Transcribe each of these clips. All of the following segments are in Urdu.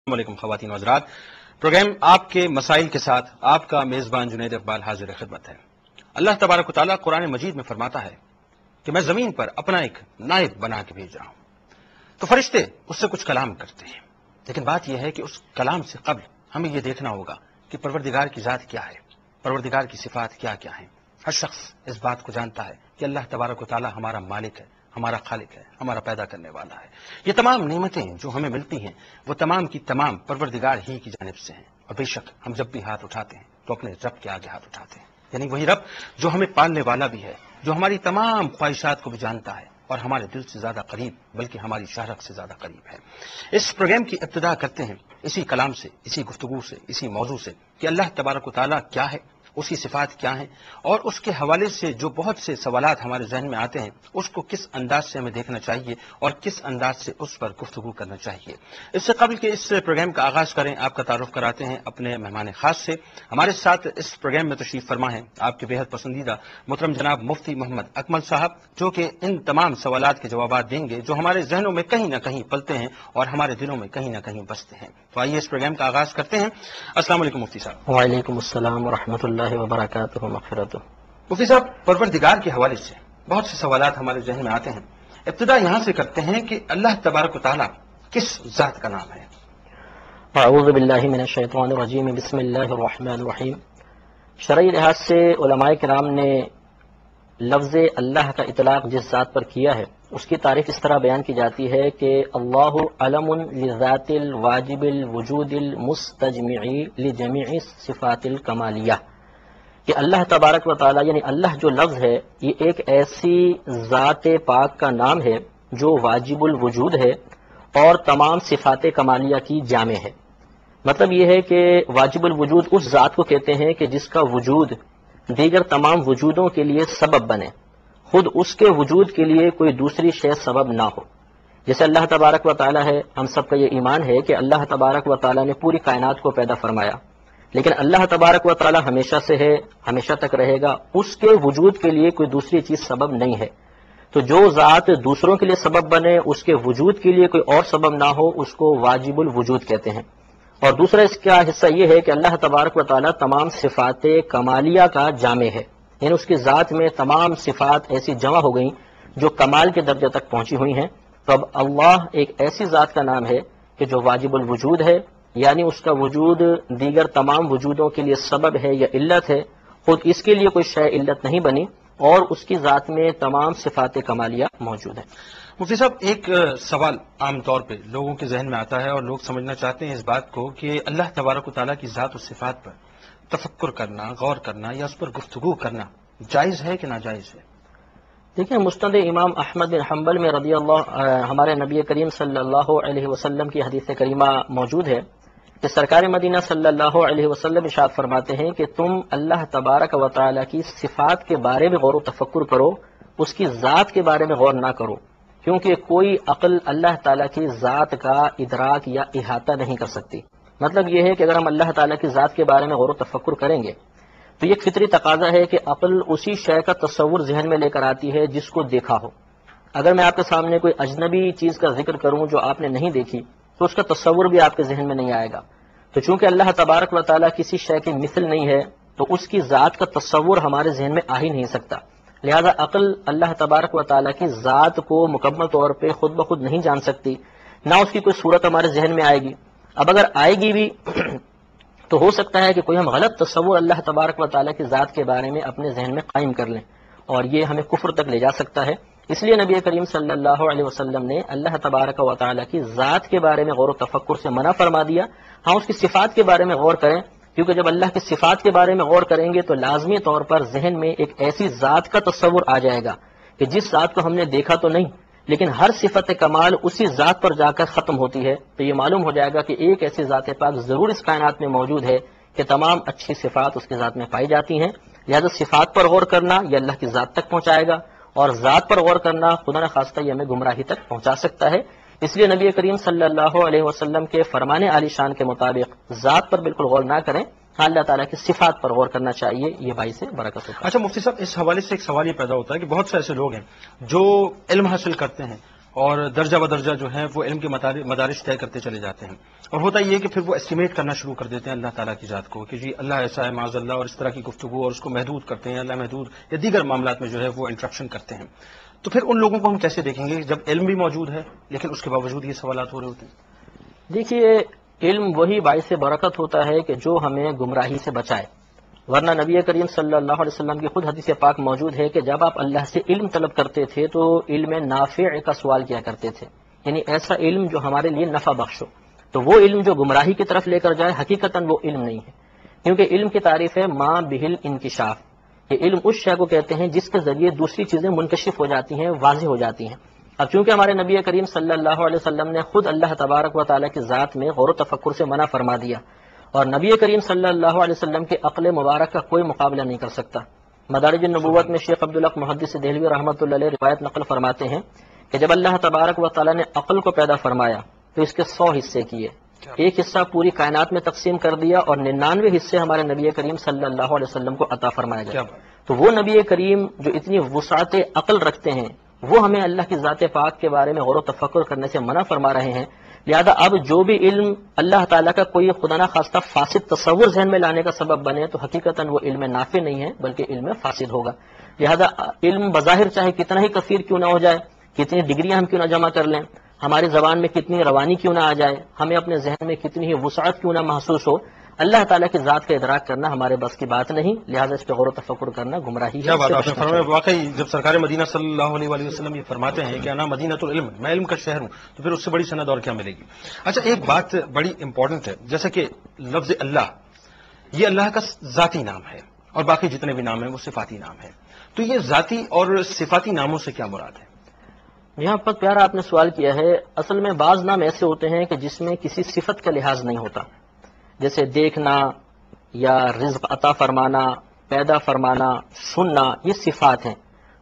السلام علیکم خواتین و حضرات، پروگرام آپ کے مسائل کے ساتھ آپ کا میزبان جنید اقبال حاضر خدمت ہے۔ اللہ تبارک و تعالیٰ قرآن مجید میں فرماتا ہے کہ میں زمین پر اپنا ایک نائب بنا کے بھیج رہا ہوں، تو فرشتے اس سے کچھ کلام کرتے ہیں، لیکن بات یہ ہے کہ اس کلام سے قبل ہمیں یہ دیکھنا ہوگا کہ پروردگار کی ذات کیا ہے، پروردگار کی صفات کیا کیا ہیں۔ ہر شخص اس بات کو جانتا ہے کہ اللہ تبارک و تعالیٰ ہمارا مالک ہے، ہمارا خالق ہے، ہمارا پیدا کرنے والا ہے۔ یہ تمام نعمتیں جو ہمیں ملتی ہیں وہ تمام کی تمام پروردگار ہی کی جانب سے ہیں، اور بے شک ہم جب بھی ہاتھ اٹھاتے ہیں تو اپنے رب کے آگے ہاتھ اٹھاتے ہیں، یعنی وہی رب جو ہمیں پالنے والا بھی ہے، جو ہماری تمام خواہشات کو بھی جانتا ہے اور ہمارے دل سے زیادہ قریب بلکہ ہماری شہرت سے زیادہ قریب ہے۔ اس پروگرام کی ابتدا کرتے ہیں اسی کلام سے، اسی گفتگو سے، اسی موضوع سے کہ اللہ تبارک و تعالیٰ کیا ہے، اس کی صفات کیا ہیں، اور اس کے حوالے سے جو بہت سے سوالات ہمارے ذہن میں آتے ہیں اس کو کس انداز سے ہمیں دیکھنا چاہیے اور کس انداز سے اس پر گفتگو کرنا چاہیے۔ اس سے قبل کہ اس پروگرام کا آغاز کریں، آپ کا تعارف کراتے ہیں اپنے مہمان خاص سے۔ ہمارے ساتھ اس پروگرام میں تشریف فرما ہیں آپ کے بےحد پسندیدہ محترم جناب مفتی محمد اکمل صاحب، جو کہ ان تمام سوالات کے جوابات دیں گے جو ہمارے ذہنوں میں کہیں نہ کہیں پلتے ہیں اور ہمارے دلوں میں کہیں نہ کہیں بستے ہیں۔ تو آئیے اس پروگرام کا آغاز کرتے ہیں۔ السلام علیکم مفتی صاحب۔ وعلیکم السلام ورحمۃ اللہ وبرکاتہ مغفرتہ۔ مفتی صاحب، پروردگار کے حوالے سے بہت سے سوالات ہمارے ذہن میں آتے ہیں، ابتدا یہاں سے کرتے ہیں کہ اللہ تبارک و تعالیٰ کس ذات کا نام ہے؟ اعوذ باللہ من الشیطان الرجیم، بسم اللہ الرحمن الرحیم۔ شرعی لحاظ سے علماء کرام نے لفظ اللہ کا اطلاق جس ذات پر کیا ہے اس کی تعریف اس طرح بیان کی جاتی ہے کہ اللہ علم لذات الواجب الوجود المستجمع لجمیع صفات الکمالیہ، کہ اللہ تبارک و تعالی یعنی اللہ جو لفظ ہے یہ ایک ایسی ذات پاک کا نام ہے جو واجب الوجود ہے اور تمام صفات کمالیہ کی جامع ہے۔ مطلب یہ ہے کہ واجب الوجود اس ذات کو کہتے ہیں کہ جس کا وجود دیگر تمام وجودوں کے لیے سبب بنے، خود اس کے وجود کے لیے کوئی دوسری شے سبب نہ ہو۔ جیسے اللہ تبارک و تعالی ہے، ہم سب کا یہ ایمان ہے کہ اللہ تبارک و تعالی نے پوری کائنات کو پیدا فرمایا، لیکن اللہ تبارک و تعالی ہمیشہ سے ہے، ہمیشہ تک رہے گا، اس کے وجود کے لیے کوئی دوسری چیز سبب نہیں ہے۔ تو جو ذات دوسروں کے لیے سبب بنے، اس کے وجود کے لیے کوئی اور سبب نہ ہو، اس کو واجب الوجود کہتے ہیں۔ اور دوسرا اس کا حصہ یہ ہے کہ اللہ تبارک و تعالی تمام صفات کمالیہ کا جامع ہے، یعنی اس کی ذات میں تمام صفات ایسی جمع ہو گئیں جو کمال کے درجے تک پہنچی ہوئی ہیں۔ تو اب اللہ ایک ایسی ذات کا نام ہے کہ جو واجب الوجود ہے، یعنی اس کا وجود دیگر تمام وجودوں کے لیے سبب ہے یا علت ہے، خود اس کے لیے کوئی شے علت نہیں بنی، اور اس کی ذات میں تمام صفات کمالیہ موجود ہیں۔ مفتی صاحب، ایک سوال عام طور پہ لوگوں کے ذہن میں آتا ہے اور لوگ سمجھنا چاہتے ہیں اس بات کو کہ اللہ تبارک و تعالیٰ کی ذات و صفات پر تفکر کرنا، غور کرنا یا اس پر گفتگو کرنا جائز ہے کہ ناجائز ہے؟ دیکھیں، مسند امام احمد بن حنبل میں رضی اللہ ہمارے نبی کریم صلی اللہ علیہ وسلم کی حدیث کریمہ موجود ہے کہ سرکار مدینہ صلی اللہ علیہ وسلم ارشاد فرماتے ہیں کہ تم اللہ تبارک و تعالی کی صفات کے بارے میں غور و تفکر کرو، اس کی ذات کے بارے میں غور نہ کرو، کیونکہ کوئی عقل اللہ تعالیٰ کی ذات کا ادراک یا احاطہ نہیں کر سکتی۔ مطلب یہ ہے کہ اگر ہم اللہ تعالیٰ کی ذات کے بارے میں غور و تفکر کریں گے تو یہ فطری تقاضا ہے کہ عقل اسی شے کا تصور ذہن میں لے کر آتی ہے جس کو دیکھا ہو۔ اگر میں آپ کے سامنے کوئی اجنبی چیز کا ذکر کروں جو آپ نے نہیں دیکھی تو اس کا تصور بھی آپ کے ذہن میں نہیں آئے گا۔ تو چونکہ اللہ تبارک و تعالیٰ کسی شے کی مثل نہیں ہے تو اس کی ذات کا تصور ہمارے ذہن میں آ ہی نہیں سکتا، لہذا عقل اللہ تبارک و تعالیٰ کی ذات کو مکمل طور پہ خود بخود نہیں جان سکتی، نہ اس کی کوئی صورت ہمارے ذہن میں آئے گی۔ اب اگر آئے گی بھی تو ہو سکتا ہے کہ کوئی ہم غلط تصور اللہ تبارک و تعالیٰ کی ذات کے بارے میں اپنے ذہن میں قائم کر لیں، اور یہ ہمیں کفر تک لے جا سکتا ہے۔ اس لیے نبی کریم صلی اللہ علیہ وسلم نے اللہ تبارک و تعالیٰ کی ذات کے بارے میں غور و تفکر سے منع فرما دیا۔ ہاں، اس کی صفات کے بارے میں غور کریں، کیونکہ جب اللہ کی صفات کے بارے میں غور کریں گے تو لازمی طور پر ذہن میں ایک ایسی ذات کا تصور آ جائے گا کہ جس ذات کو ہم نے دیکھا تو نہیں، لیکن ہر صفت کمال اسی ذات پر جا کر ختم ہوتی ہے، تو یہ معلوم ہو جائے گا کہ ایک ایسی ذات پاک ضرور اس کائنات میں موجود ہے کہ تمام اچھی صفات اس کی ذات میں پائی جاتی ہیں۔ لہذا صفات پر غور کرنا یہ اللہ کی ذات تک پہنچائے گا، اور ذات پر غور کرنا خدا نہ خواستہ یہ ہمیں گمراہی تک پہنچا سکتا ہے۔ اس لیے نبی کریم صلی اللہ علیہ وسلم کے فرمان عالی شان کے مطابق ذات پر بالکل غور نہ کریں، ہاں اللہ تعالیٰ کی صفات پر غور کرنا چاہیے، یہ باعث برکت ہوتا ہے۔ اچھا مفتی صاحب، اس حوالے سے ایک سوال یہ پیدا ہوتا ہے کہ بہت سے ایسے لوگ ہیں جو علم حاصل کرتے ہیں اور درجہ بدرجہ جو ہے وہ علم کے مدارج طے کرتے چلے جاتے ہیں، اور ہوتا یہ ہے کہ پھر وہ اسٹیمیٹ کرنا شروع کر دیتے ہیں اللہ تعالیٰ کی ذات کو کہ جی اللہ ایسا ہے معاذ اللہ، اور اس طرح کی گفتگو اور اس کو محدود کرتے ہیں، اللہ محدود یا دیگر معاملات میں جو ہے وہ انٹرپشن کرتے ہیں. تو پھر ان لوگوں کو ہم کیسے دیکھیں گے جب علم بھی موجود ہے لیکن اس کے باوجود یہ سوالات ہو رہے ہوتے ہیں؟ دیکھیے، علم وہی باعث برکت ہوتا ہے کہ جو ہمیں گمراہی سے بچائے، ورنہ نبی کریم صلی اللہ علیہ وسلم کی خود حدیث پاک موجود ہے کہ جب آپ اللہ سے علم طلب کرتے تھے تو علم نافع کا سوال کیا کرتے تھے، یعنی ایسا علم جو ہمارے لیے نفع بخش ہو. تو وہ علم جو گمراہی کی طرف لے کر جائے حقیقتاً وہ علم نہیں ہے، کیونکہ علم کی تعریف ہے ما بہل انکشاف. یہ علم اس شے کو کہتے ہیں جس کے ذریعے دوسری چیزیں منکشف ہو جاتی ہیں، واضح ہو جاتی ہیں. اب چونکہ ہمارے نبی کریم صلی اللہ علیہ وسلم نے خود اللہ تبارک و تعالیٰ کی ذات میں غور و تفکر سے منع فرما دیا، اور نبی کریم صلی اللہ علیہ وسلم کے عقل مبارک کا کوئی مقابلہ نہیں کر سکتا. مدارج النبوت میں شیخ عبدالحق محدث دہلوی رحمۃ اللہ علیہ روایت نقل فرماتے ہیں کہ جب اللہ تبارک و تعالیٰ نے عقل کو پیدا فرمایا تو اس کے 100 حصے کیے، ایک حصہ پوری کائنات میں تقسیم کر دیا اور 99 حصے ہمارے نبی کریم صلی اللہ علیہ وسلم کو عطا فرمایا گیا. تو وہ نبی کریم جو اتنی وسعت عقل رکھتے ہیں وہ ہمیں اللہ کی ذات پاک کے بارے میں غور و تفکر کرنے سے منع فرما رہے ہیں. لہذا اب جو بھی علم اللہ تعالیٰ کا کوئی خدا نہ خواستہ فاسد تصور ذہن میں لانے کا سبب بنے تو حقیقتاً وہ علم نافع نہیں ہے بلکہ علم فاسد ہوگا. لہذا علم بظاہر چاہے کتنا ہی کثیر کیوں نہ ہو جائے، کتنی ڈگریاں ہم کیوں نہ جمع کر لیں، ہماری زبان میں کتنی روانی کیوں نہ آ جائے، ہمیں اپنے ذہن میں کتنی ہی وسعت کیوں نہ محسوس ہو، اللہ تعالیٰ کی ذات کا ادراک کرنا ہمارے بس کی بات نہیں. لہٰذا اس پہ غور و تفکر کرنا گمراہی ہے. کیا بات آپ نے فرمایا. واقعی جب سرکار مدینہ صلی اللہ علیہ وسلم یہ فرماتے ہیں کہ انا مدینۃ العلم، میں علم کا شہر ہوں، تو پھر اس سے بڑی سند اور کیا ملے گی. اچھا، ایک بات بڑی امپورٹنٹ ہے، جیسا کہ لفظ اللہ یہ اللہ کا ذاتی نام ہے اور باقی جتنے بھی نام ہیں وہ صفاتی نام ہے. تو یہ ذاتی اور صفاتی ناموں سے کیا مراد ہے؟ یہاں پر پیارا آپ نے سوال کیا ہے. اصل میں بعض نام ایسے ہوتے ہیں کہ جس میں کسی صفت کا لحاظ نہیں ہوتا، جیسے دیکھنا یا رزق عطا فرمانا، پیدا فرمانا، سننا، یہ صفات ہیں.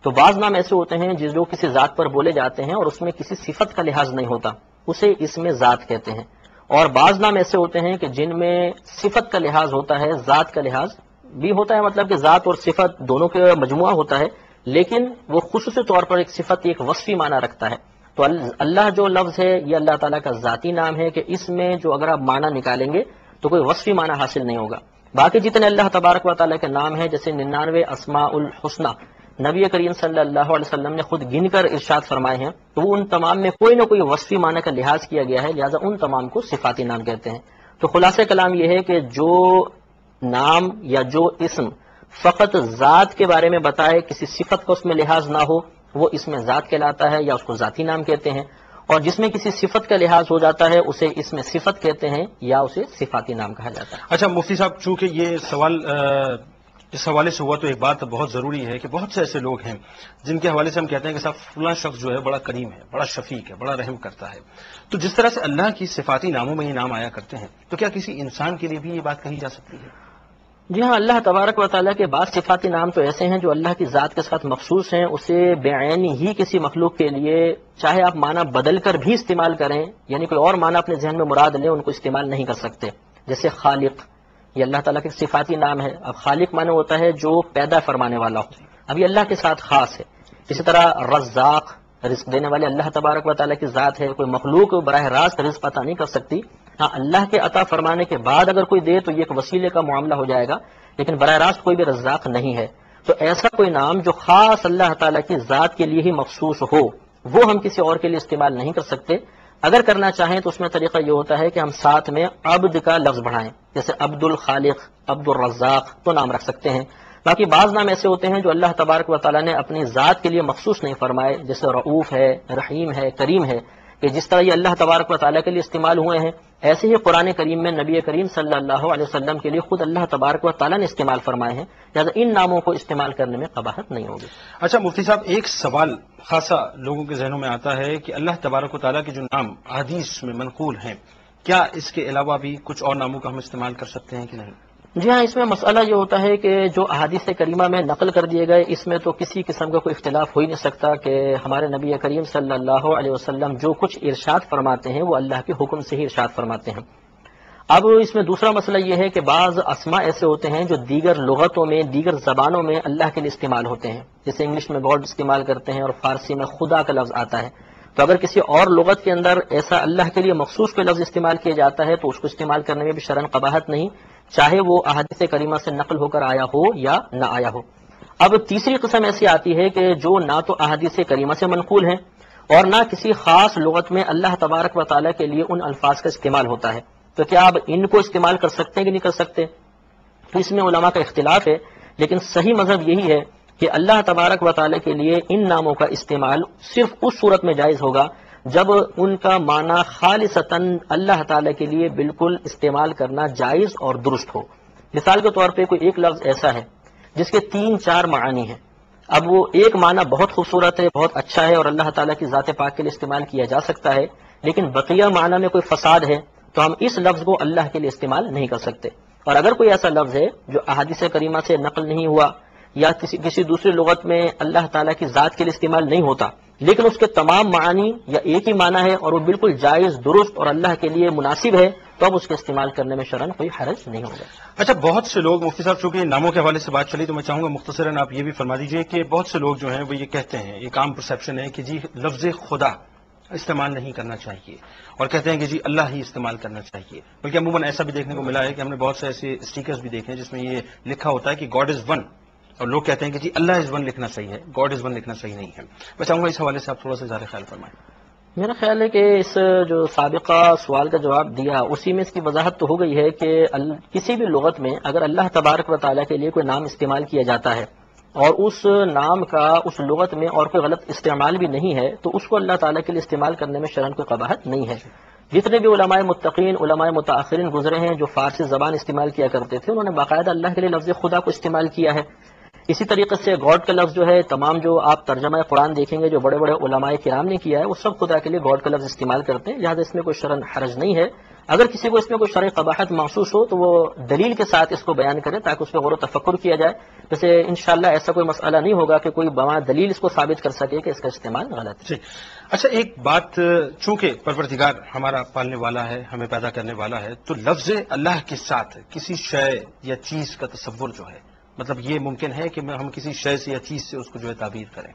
تو بعض نام ایسے ہوتے ہیں جو کسی ذات پر بولے جاتے ہیں اور اس میں کسی صفت کا لحاظ نہیں ہوتا، اسے اسم ذات کہتے ہیں. اور بعض نام ایسے ہوتے ہیں کہ جن میں صفت کا لحاظ ہوتا ہے، ذات کا لحاظ بھی ہوتا ہے، مطلب کہ ذات اور صفت دونوں کا مجموعہ ہوتا ہے، لیکن وہ خصوصی طور پر ایک صفت، ایک وصفی معنی رکھتا ہے. تو اللہ جو لفظ ہے یہ اللہ تعالیٰ کا ذاتی نام ہے کہ اس میں جو اگر آپ معنی نکالیں گے تو کوئی وصفی معنی حاصل نہیں ہوگا. باقی جتنے اللہ تبارک و تعالیٰ کے نام ہیں جیسے 99 اسماء الحسنہ نبی کریم صلی اللہ علیہ وسلم نے خود گن کر ارشاد فرمائے ہیں، تو وہ ان تمام میں کوئی نہ کوئی وصفی معنی کا لحاظ کیا گیا ہے، لہٰذا ان تمام کو صفاتی نام کہتے ہیں. تو خلاصہ کلام یہ ہے کہ جو نام یا جو اسم فقط ذات کے بارے میں بتائے، کسی صفت کا اس میں لحاظ نہ ہو، وہ اس میں ذات کہلاتا ہے یا اس کو ذاتی نام کہتے ہیں. اور جس میں کسی صفت کا لحاظ ہو جاتا ہے اسے اس میں صفت کہتے ہیں یا اسے صفاتی نام کہا جاتا ہے. اچھا مفتی صاحب، چونکہ یہ سوال اس حوالے سے ہوا تو ایک بات بہت ضروری ہے کہ بہت سے ایسے لوگ ہیں جن کے حوالے سے ہم کہتے ہیں کہ صاحب فلاں شخص جو ہے بڑا کریم ہے، بڑا شفیق ہے، بڑا رحم کرتا ہے. تو جس طرح سے اللہ کی صفاتی ناموں میں یہ نام آیا کرتے ہیں تو کیا کسی انسان کے لیے بھی یہ بات کہی جا سکتی ہے؟ جی ہاں، اللہ تبارک و تعالیٰ کے بعض صفاتی نام تو ایسے ہیں جو اللہ کی ذات کے ساتھ مخصوص ہیں، اسے بعین ہی کسی مخلوق کے لیے چاہے آپ معنی بدل کر بھی استعمال کریں، یعنی کوئی اور معنی اپنے ذہن میں مراد لیں، ان کو استعمال نہیں کر سکتے. جیسے خالق، یہ اللہ تعالیٰ کے صفاتی نام ہے. اب خالق معنی ہوتا ہے جو پیدا فرمانے والا ہو، اب یہ اللہ کے ساتھ خاص ہے. اسی طرح رزاق، رزق دینے والے اللہ تبارک و تعالیٰ کی ذات ہے، کوئی مخلوق براہ راست رزق عطا نہیں کر سکتی. ہاں، اللہ کے عطا فرمانے کے بعد اگر کوئی دے تو یہ ایک وسیلے کا معاملہ ہو جائے گا، لیکن براہ راست کوئی بھی رزاق نہیں ہے. تو ایسا کوئی نام جو خاص اللہ تعالیٰ کی ذات کے لیے ہی مخصوص ہو وہ ہم کسی اور کے لیے استعمال نہیں کر سکتے. اگر کرنا چاہیں تو اس میں طریقہ یہ ہوتا ہے کہ ہم ساتھ میں عبد کا لفظ بڑھائیں، جیسے عبد الخالق، عبد الرزاق تو نام رکھ سکتے ہیں. باقی بعض نام ایسے ہوتے ہیں جو اللہ تبارک و تعالیٰ نے اپنی ذات کے لیے مخصوص نہیں فرمائے، جیسے رؤوف ہے، رحیم ہے، کریم ہے، کہ جس طرح یہ اللہ تبارک و تعالیٰ کے لیے استعمال ہوئے ہیں ایسے ہی قرآن کریم میں نبی کریم صلی اللہ علیہ وسلم کے لیے خود اللہ تبارک و تعالیٰ نے استعمال فرمائے ہیں. لہٰذا ان ناموں کو استعمال کرنے میں قباحت نہیں ہوگی. اچھا مفتی صاحب، ایک سوال خاصا لوگوں کے ذہنوں میں آتا ہے کہ اللہ تبارک و تعالیٰ کے جو نام حدیث میں منقول ہیں، کیا اس کے علاوہ بھی کچھ اور ناموں کا ہم استعمال کر سکتے ہیں کہ نہیں؟ جی ہاں، اس میں مسئلہ یہ ہوتا ہے کہ جو احادیث کریمہ میں نقل کر دیے گئے اس میں تو کسی قسم کا کوئی اختلاف ہو ہی نہیں سکتا کہ ہمارے نبی کریم صلی اللہ علیہ وسلم جو کچھ ارشاد فرماتے ہیں وہ اللہ کے حکم سے ہی ارشاد فرماتے ہیں. اب اس میں دوسرا مسئلہ یہ ہے کہ بعض اسماء ایسے ہوتے ہیں جو دیگر لغتوں میں، دیگر زبانوں میں اللہ کے لیے استعمال ہوتے ہیں، جیسے انگلش میں گاڈ استعمال کرتے ہیں اور فارسی میں خدا کا لفظ آتا ہے. تو اگر کسی اور لغت کے اندر ایسا اللہ کے لیے مخصوص کوئی لفظ استعمال کیا جاتا ہے تو اس کو استعمال کرنے میں بھی شرعاً قباحت نہیں، چاہے وہ احادیث کریمہ سے نقل ہو کر آیا ہو یا نہ آیا ہو۔ اب تیسری قسم ایسی آتی ہے کہ جو نہ تو احادیث کریمہ سے منقول ہیں اور نہ کسی خاص لغت میں اللہ تبارک و تعالیٰ کے لیے ان الفاظ کا استعمال ہوتا ہے، تو کیا آپ ان کو استعمال کر سکتے ہیں کہ نہیں کر سکتے؟ تو اس میں علماء کا اختلاف ہے، لیکن صحیح مذہب یہی ہے کہ اللہ تبارک و تعالیٰ کے لیے ان ناموں کا استعمال صرف اس صورت میں جائز ہوگا جب ان کا معنی خالصتاً اللہ تعالیٰ کے لیے بالکل استعمال کرنا جائز اور درست ہو۔ مثال کے طور پہ کوئی ایک لفظ ایسا ہے جس کے 3-4 معانی ہیں، اب وہ ایک معنی بہت خوبصورت ہے، بہت اچھا ہے اور اللہ تعالیٰ کی ذات پاک کے لیے استعمال کیا جا سکتا ہے، لیکن بقیہ معنی میں کوئی فساد ہے تو ہم اس لفظ کو اللہ کے لیے استعمال نہیں کر سکتے۔ اور اگر کوئی ایسا لفظ ہے جو احادیث کریمہ سے نقل نہیں ہوا یا کسی دوسری لغت میں اللہ تعالیٰ کی ذات کے لیے استعمال نہیں ہوتا، لیکن اس کے تمام معانی یا ایک ہی معنی ہے اور وہ بالکل جائز، درست اور اللہ کے لیے مناسب ہے، تو اب اس کے استعمال کرنے میں شرعاً کوئی حرج نہیں ہوگا۔ اچھا، بہت سے لوگ، مفتی صاحب چونکہ ناموں کے حوالے سے بات چلی تو میں چاہوں گا مختصراً آپ یہ بھی فرما دیجئے کہ بہت سے لوگ جو ہیں وہ یہ کہتے ہیں، ایک عام پرسیپشن ہے کہ جی لفظ خدا استعمال نہیں کرنا چاہیے اور کہتے ہیں کہ جی اللہ ہی استعمال کرنا چاہیے، بلکہ عموماً ایسا بھی دیکھنے کو ملا ہے کہ ہم نے بہت سے ایسے اسٹیکرز بھی دیکھے ہیں جس میں یہ لکھا ہوتا ہے کہ گاڈ از ون، اور لوگ کہتے ہیں کہ جی اللہ از ون لکھنا صحیح ہے، گاڈ از ون لکھنا صحیح نہیں ہے۔ میں چاہوں گا اس حوالے سے آپ تھوڑا سا زیادہ خیال فرمائیں۔ میرا خیال ہے کہ اس جو سابقہ سوال کا جواب دیا اسی میں اس کی وضاحت تو ہو گئی ہے کہ کسی بھی لغت میں اگر اللہ تبارک و تعالیٰ کے لیے کوئی نام استعمال کیا جاتا ہے اور اس نام کا اس لغت میں اور کوئی غلط استعمال بھی نہیں ہے تو اس کو اللہ تعالیٰ کے لیے استعمال کرنے میں شرعاً کوئی قباحت نہیں ہے۔ جتنے بھی علماء متقین، علماء متاخرین گزرے ہیں جو فارسی زبان استعمال کیا کرتے تھے، انہوں نے باقاعدہ اللہ کے لیے لفظ خدا کو استعمال کیا ہے۔ اسی طریقے سے گاڈ کا لفظ جو ہے، تمام جو آپ ترجمہ قرآن دیکھیں گے جو بڑے بڑے علماء کرام نے کیا ہے وہ سب خدا کے لیے گاڈ کا لفظ استعمال کرتے ہیں، لہٰذا اس میں کوئی شرعاً حرج نہیں ہے۔ اگر کسی کو اس میں کوئی شرعی قباحت محسوس ہو تو وہ دلیل کے ساتھ اس کو بیان کرے تاکہ اس پہ غور و تفکر کیا جائے۔ ویسے انشاءاللہ ایسا کوئی مسئلہ نہیں ہوگا کہ کوئی بما دلیل اس کو ثابت کر سکے کہ اس کا استعمال غلط ہے۔ اچھا، ایک بات، چونکہ پروردگار ہمارا پالنے والا ہے، ہمیں پیدا کرنے والا ہے، تو لفظ اللہ کے ساتھ کسی شے یا چیز کا تصور جو ہے، مطلب یہ ممکن ہے کہ ہم کسی شے سے یا چیز سے اس کو جو ہے تعبیر کریں؟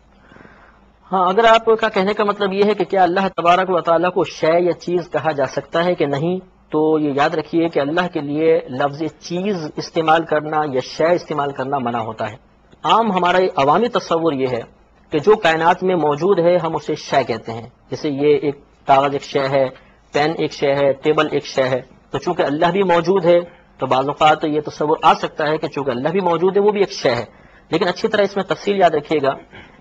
ہاں، اگر آپ کا کہنے کا مطلب یہ ہے کہ کیا اللہ تبارک و تعالیٰ کو شے یا چیز کہا جا سکتا ہے کہ نہیں، تو یہ یاد رکھیے کہ اللہ کے لیے لفظ چیز استعمال کرنا یا شے استعمال کرنا منع ہوتا ہے۔ عام ہمارا عوامی تصور یہ ہے کہ جو کائنات میں موجود ہے ہم اسے شے کہتے ہیں، جیسے یہ ایک کاغذ ایک شے ہے، پین ایک شے ہے، ٹیبل ایک شے ہے، تو چونکہ اللہ بھی موجود ہے تو بعض اوقات یہ تصور آ سکتا ہے کہ چونکہ اللہ بھی موجود ہے وہ بھی ایک شے ہے، لیکن اچھی طرح اس میں تفصیل یاد رکھیے گا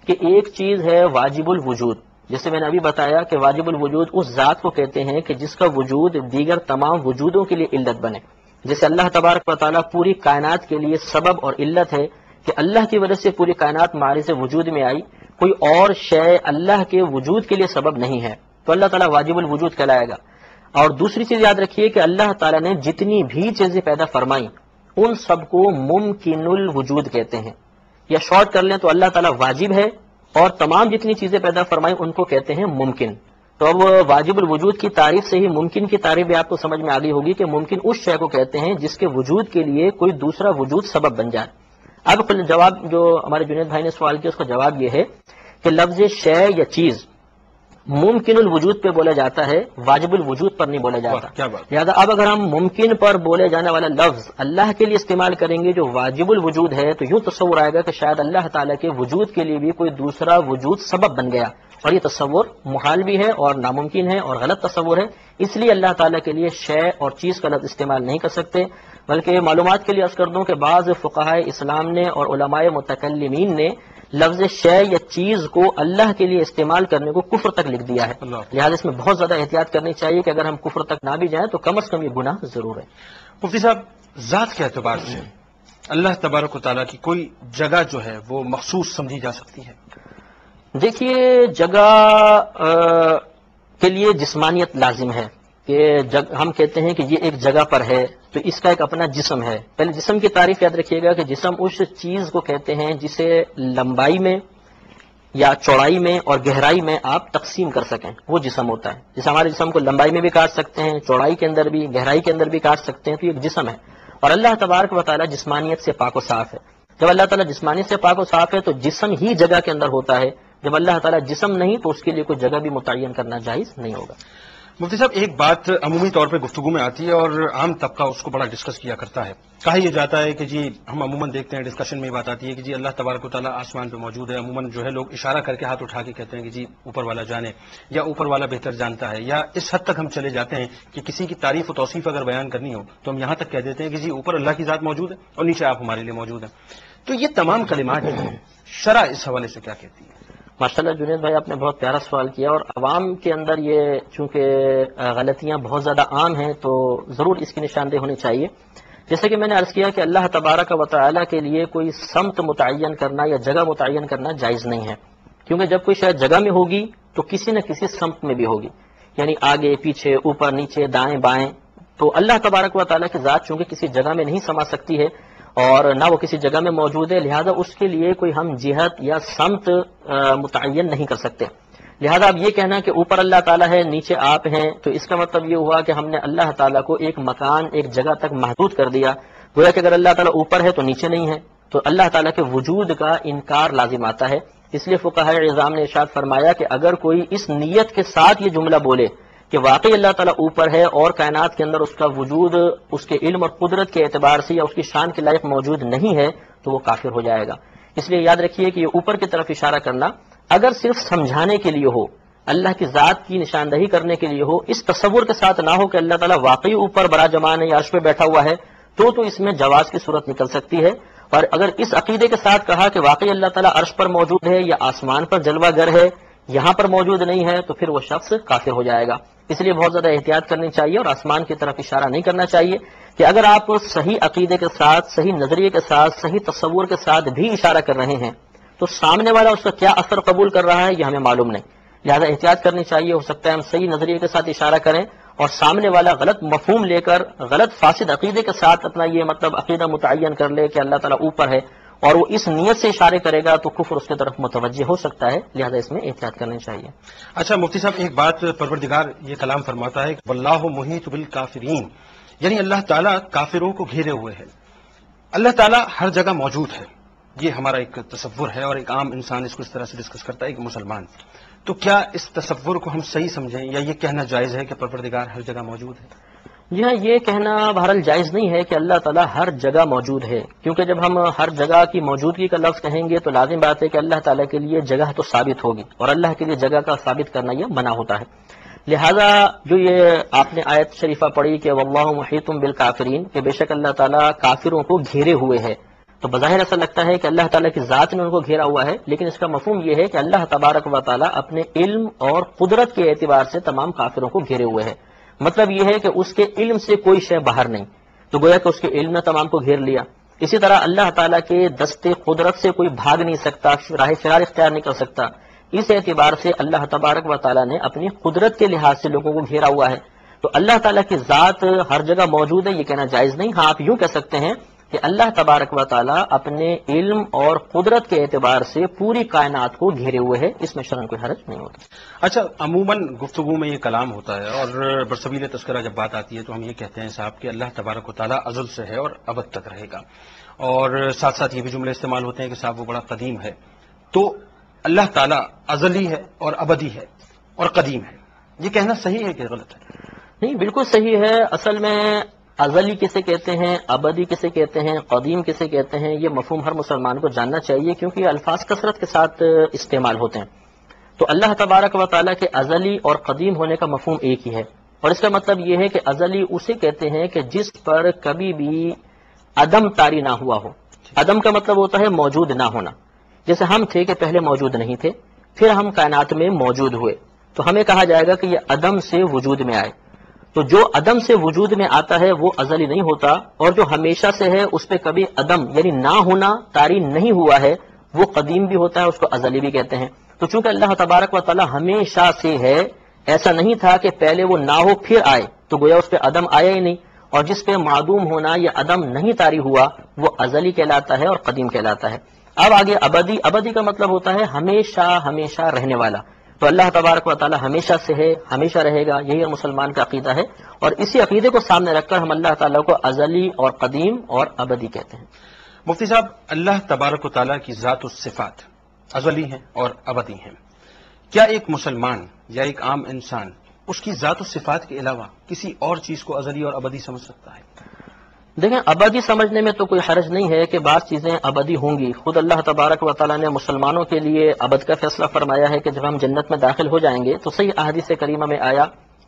کہ ایک چیز ہے واجب الوجود، جیسے میں نے ابھی بتایا کہ واجب الوجود اس ذات کو کہتے ہیں کہ جس کا وجود دیگر تمام وجودوں کے لیے علت بنے، جیسے اللہ تبارک و تعالیٰ پوری کائنات کے لیے سبب اور علت ہے کہ اللہ کی وجہ سے پوری کائنات معرض وجود میں آئی، کوئی اور شے اللہ کے وجود کے لیے سبب نہیں ہے، تو اللہ تعالیٰ واجب الوجود کہلائے گا۔ اور دوسری چیز یاد رکھیے کہ اللہ تعالیٰ نے جتنی بھی چیزیں پیدا فرمائیں ان سب کو ممکن الوجود کہتے ہیں، یا شارٹ کر لیں تو اللہ تعالیٰ واجب ہے اور تمام جتنی چیزیں پیدا فرمائیں ان کو کہتے ہیں ممکن۔ تو اب واجب الوجود کی تعریف سے ہی ممکن کی تعریف بھی آپ کو سمجھ میں آ گئی ہوگی کہ ممکن اس شے کو کہتے ہیں جس کے وجود کے لیے کوئی دوسرا وجود سبب بن جائے۔ اب جواب جو ہمارے جنید بھائی نے سوال کیا اس کا جواب یہ ہے کہ لفظ شے یا چیز ممکن الوجود پہ بولا جاتا ہے، واجب الوجود پر نہیں بولا جاتا۔ لہٰذا اب اگر ہم ممکن پر بولے جانے والا لفظ اللہ کے لیے استعمال کریں گے جو واجب الوجود ہے تو یوں تصور آئے گا کہ شاید اللہ تعالیٰ کے وجود کے لیے بھی کوئی دوسرا وجود سبب بن گیا، اور یہ تصور محال بھی ہے اور ناممکن ہے اور غلط تصور ہے، اس لیے اللہ تعالیٰ کے لیے شے اور چیز کا لفظ استعمال نہیں کر سکتے۔ بلکہ معلومات کے لیے عرض کر دوں کہ بعض فقہائے اسلام نے اور علماء متکلمین نے لفظ شے یا چیز کو اللہ کے لیے استعمال کرنے کو کفر تک لکھ دیا ہے، لہٰذا اس میں بہت زیادہ احتیاط کرنی چاہیے کہ اگر ہم کفر تک نہ بھی جائیں تو کم از کم یہ گناہ ضرور ہے۔ مفتی صاحب، ذات کے اعتبار سے اللہ تبارک و تعالیٰ کی کوئی جگہ جو ہے وہ مخصوص سمجھی جا سکتی ہے؟ دیکھیے، جگہ کے لیے جسمانیت لازم ہے کہ ہم کہتے ہیں کہ یہ ایک جگہ پر ہے تو اس کا ایک اپنا جسم ہے۔ پہلے جسم کی تعریف یاد رکھیے گا کہ جسم اس چیز کو کہتے ہیں جسے لمبائی میں یا چوڑائی میں اور گہرائی میں آپ تقسیم کر سکیں، وہ جسم ہوتا ہے۔ جیسے ہمارے جسم کو لمبائی میں بھی کاٹ سکتے ہیں، چوڑائی کے اندر بھی، گہرائی کے اندر بھی کاٹ سکتے ہیں، تو یہ ایک جسم ہے۔ اور اللہ تبارک و تعالیٰ جسمانیت سے پاک و صاف ہے۔ جب اللہ تعالیٰ جسمانیت سے پاک و صاف ہے تو جسم ہی جگہ کے اندر ہوتا ہے، جب اللہ تعالیٰ جسم نہیں تو اس کے لیے کوئی جگہ بھی متعین کرنا جائز نہیں ہوگا۔ مفتی صاحب، ایک بات عمومی طور پہ گفتگو میں آتی ہے اور عام طبقہ اس کو بڑا ڈسکس کیا کرتا ہے، کہا یہ جاتا ہے کہ جی ہم عموماً دیکھتے ہیں ڈسکشن میں یہ بات آتی ہے کہ جی اللہ تبارک و تعالیٰ آسمان پہ موجود ہے، عموماً جو ہے لوگ اشارہ کر کے ہاتھ اٹھا کے کہتے ہیں کہ جی اوپر والا جانے یا اوپر والا بہتر جانتا ہے، یا اس حد تک ہم چلے جاتے ہیں کہ کسی کی تعریف و توصیف اگر بیان کرنی ہو تو ہم یہاں تک کہہ دیتے ہیں کہ جی اوپر اللہ کی ذات موجود ہے اور نیچے آپ ہمارے لیے موجود ہیں۔ تو یہ تمام کلمات شرع اس حوالے سے کیا کہتی ہے؟ ماشاءاللہ جنید بھائی، آپ نے بہت پیارا سوال کیا، اور عوام کے اندر یہ چونکہ غلطیاں بہت زیادہ عام ہیں تو ضرور اس کی نشاندہی ہونی چاہیے۔ جیسے کہ میں نے عرض کیا کہ اللہ تبارک و تعالیٰ کے لیے کوئی سمت متعین کرنا یا جگہ متعین کرنا جائز نہیں ہے، کیونکہ جب کوئی شاید جگہ میں ہوگی تو کسی نہ کسی سمت میں بھی ہوگی، یعنی آگے پیچھے اوپر نیچے دائیں بائیں۔ تو اللہ تبارک و تعالیٰ کی ذات چونکہ کسی جگہ میں نہیں سما سکتی ہے اور نہ وہ کسی جگہ میں موجود ہے، لہذا اس کے لیے کوئی ہم جہت یا سمت متعین نہیں کر سکتے۔ لہذا اب یہ کہنا کہ اوپر اللہ تعالیٰ ہے نیچے آپ ہیں، تو اس کا مطلب یہ ہوا کہ ہم نے اللہ تعالیٰ کو ایک مکان ایک جگہ تک محدود کر دیا، گویا کہ اگر اللہ تعالیٰ اوپر ہے تو نیچے نہیں ہے، تو اللہ تعالیٰ کے وجود کا انکار لازم آتا ہے۔ اس لیے فقہاء اعظام نے ارشاد فرمایا کہ اگر کوئی اس نیت کے ساتھ یہ جملہ بولے کہ واقعی اللہ تعالیٰ اوپر ہے اور کائنات کے اندر اس کا وجود اس کے علم اور قدرت کے اعتبار سے یا اس کی شان کے لائق موجود نہیں ہے، تو وہ کافر ہو جائے گا۔ اس لیے یاد رکھیے کہ یہ اوپر کی طرف اشارہ کرنا اگر صرف سمجھانے کے لیے ہو، اللہ کی ذات کی نشاندہی کرنے کے لیے ہو، اس تصور کے ساتھ نہ ہو کہ اللہ تعالیٰ واقعی اوپر براجمان ہے یا عرش پہ بیٹھا ہوا ہے، تو اس میں جواز کی صورت نکل سکتی ہے۔ اور اگر اس عقیدے کے ساتھ کہا کہ واقعی اللہ تعالیٰ عرش پر موجود ہے یا آسمان پر جلوہ گر ہے، یہاں پر موجود نہیں ہے، تو پھر وہ شخص کافر ہو جائے گا۔ اس لیے بہت زیادہ احتیاط کرنی چاہیے اور آسمان کی طرف اشارہ نہیں کرنا چاہیے کہ اگر آپ صحیح عقیدے کے ساتھ، صحیح نظریے کے ساتھ، صحیح تصور کے ساتھ بھی اشارہ کر رہے ہیں تو سامنے والا اس کا کیا اثر قبول کر رہا ہے یہ ہمیں معلوم نہیں، لہذا احتیاط کرنی چاہیے۔ ہو سکتا ہے ہم صحیح نظریے کے ساتھ اشارہ کریں اور سامنے والا غلط مفہوم لے کر غلط فاسد عقیدے کے ساتھ اپنا یہ مطلب عقیدہ متعین کر لے کہ اللہ تعالیٰ اوپر ہے اور وہ اس نیت سے اشارے کرے گا تو کفر اس کی طرف متوجہ ہو سکتا ہے، لہذا اس میں احتیاط کرنی چاہیے۔ اچھا مفتی صاحب، ایک بات پروردگار یہ کلام فرماتا ہے کہ واللہ محیط بالکافرین، یعنی اللہ تعالیٰ کافروں کو گھیرے ہوئے ہے۔ اللہ تعالیٰ ہر جگہ موجود ہے، یہ ہمارا ایک تصور ہے اور ایک عام انسان اس کو اس طرح سے ڈسکس کرتا ہے کہ مسلمان، تو کیا اس تصور کو ہم صحیح سمجھیں یا یہ کہنا جائز ہے کہ پروردگار ہر جگہ موجود ہے؟ جی ہاں، یہ کہنا بہرحال جائز نہیں ہے کہ اللہ تعالیٰ ہر جگہ موجود ہے، کیونکہ جب ہم ہر جگہ کی موجودگی کا لفظ کہیں گے تو لازم بات ہے کہ اللہ تعالیٰ کے لیے جگہ تو ثابت ہوگی اور اللہ کے لیے جگہ کا ثابت کرنا یہ منع ہوتا ہے۔ لہذا جو یہ آپ نے آیت شریفہ پڑھی کہ واللہ محیط بالکافرین، کہ بے شک اللہ تعالیٰ کافروں کو گھیرے ہوئے ہے، تو بظاہر ایسا لگتا ہے کہ اللہ تعالیٰ کی ذات نے ان کو گھیرا ہوا ہے، لیکن اس کا مفہوم یہ ہے کہ اللہ تبارک و تعالیٰ اپنے علم اور قدرت کے اعتبار سے تمام کافروں کو گھیرے ہوئے ہے۔ مطلب یہ ہے کہ اس کے علم سے کوئی شے باہر نہیں، تو گویا کہ اس کے علم نے تمام کو گھیر لیا۔ اسی طرح اللہ تعالیٰ کے دستے قدرت سے کوئی بھاگ نہیں سکتا، راہ فرار اختیار نہیں کر سکتا۔ اس اعتبار سے اللہ تبارک و تعالیٰ نے اپنی قدرت کے لحاظ سے لوگوں کو گھیرا ہوا ہے۔ تو اللہ تعالیٰ کی ذات ہر جگہ موجود ہے یہ کہنا جائز نہیں۔ ہاں، آپ یوں کہہ سکتے ہیں کہ اللہ تبارک و تعالیٰ اپنے علم اور قدرت کے اعتبار سے پوری کائنات کو گھیرے ہوئے ہے، اس میں شرعاً کوئی حرج نہیں ہوتا۔ اچھا، عموماً گفتگو میں یہ کلام ہوتا ہے اور برسبیل تذکرہ جب بات آتی ہے تو ہم یہ کہتے ہیں صاحب کہ اللہ تبارک و تعالیٰ ازل سے ہے اور ابد تک رہے گا، اور ساتھ ساتھ یہ بھی جملے استعمال ہوتے ہیں کہ صاحب وہ بڑا قدیم ہے۔ تو اللہ تعالیٰ ازلی ہے اور ابدی ہے اور قدیم ہے، یہ کہنا صحیح ہے کہ غلط ہے؟ نہیں، بالکل صحیح ہے۔ اصل میں ازلی کسے کہتے ہیں، ابدی کسے کہتے ہیں، قدیم کسے کہتے ہیں، یہ مفہوم ہر مسلمان کو جاننا چاہیے، کیونکہ یہ الفاظ کثرت کے ساتھ استعمال ہوتے ہیں۔ تو اللہ تبارک و تعالیٰ کے ازلی اور قدیم ہونے کا مفہوم ایک ہی ہے، اور اس کا مطلب یہ ہے کہ ازلی اسے کہتے ہیں کہ جس پر کبھی بھی عدم طاری نہ ہوا ہو۔ عدم کا مطلب ہوتا ہے موجود نہ ہونا، جیسے ہم تھے کہ پہلے موجود نہیں تھے، پھر ہم کائنات میں موجود ہوئے، تو ہمیں کہا جائے گا کہ یہ عدم سے وجود میں آئے۔ تو جو عدم سے وجود میں آتا ہے وہ ازلی نہیں ہوتا، اور جو ہمیشہ سے ہے اس پہ کبھی عدم یعنی نہ ہونا طاری نہیں ہوا ہے وہ قدیم بھی ہوتا ہے، اس کو ازلی بھی کہتے ہیں۔ تو چونکہ اللہ تبارک و تعالی ہمیشہ سے ہے، ایسا نہیں تھا کہ پہلے وہ نہ ہو پھر آئے، تو گویا اس پہ عدم آیا ہی نہیں، اور جس پہ معدوم ہونا یا عدم نہیں طاری ہوا وہ ازلی کہلاتا ہے اور قدیم کہلاتا ہے۔ اب آگے ابدی، ابدی کا مطلب ہوتا ہے ہمیشہ ہمیشہ رہنے والا۔ تو اللہ تبارک و تعالی ہمیشہ سے ہے، ہمیشہ رہے گا، یہی مسلمان کا عقیدہ ہے، اور اسی عقیدے کو سامنے رکھ کر ہم اللہ تعالیٰ کو ازلی اور قدیم اور ابدی کہتے ہیں۔ مفتی صاحب، اللہ تبارک و تعالیٰ کی ذات و صفات ازلی ہیں اور ابدی ہیں، کیا ایک مسلمان یا ایک عام انسان اس کی ذات و صفات کے علاوہ کسی اور چیز کو ازلی اور ابدی سمجھ سکتا ہے؟ دیکھیں، ابدی سمجھنے میں تو کوئی حرج نہیں ہے کہ بعض چیزیں ابدی ہوں گی. خود اللہ تبارک و تعالیٰ نے مسلمانوں کے لیے ابد کا فیصلہ فرمایا ہے کہ جب ہم جنت میں داخل ہو جائیں گے تو صحیح احادیث کریمہ میں آیا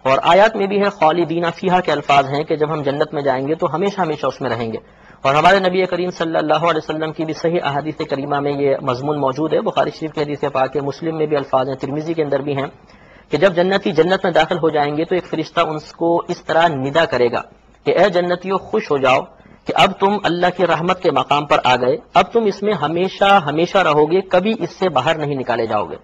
اور آیات میں بھی ہے، خالدین فیہا کے الفاظ ہیں کہ جب ہم جنت میں جائیں گے تو ہمیشہ ہمیشہ اس میں رہیں گے. اور ہمارے نبی کریم صلی اللہ علیہ وسلم کی بھی صحیح احادیث کریمہ میں یہ مضمون موجود ہے. بخاری شریف کی حدیث پاک ہے، مسلم میں بھی الفاظ ہیں، ترمذی کے اندر بھی ہیں کہ جب جنتی جنت میں داخل ہو جائیں گے تو ایک فرشتہ ان کو اس طرح ندا کرے گا کہ اے جنتیوں، خوش ہو جاؤ کہ اب تم اللہ کی رحمت کے مقام پر آ گئے، اب تم اس میں ہمیشہ ہمیشہ رہو گے، کبھی اس سے باہر نہیں نکالے جاؤ گے.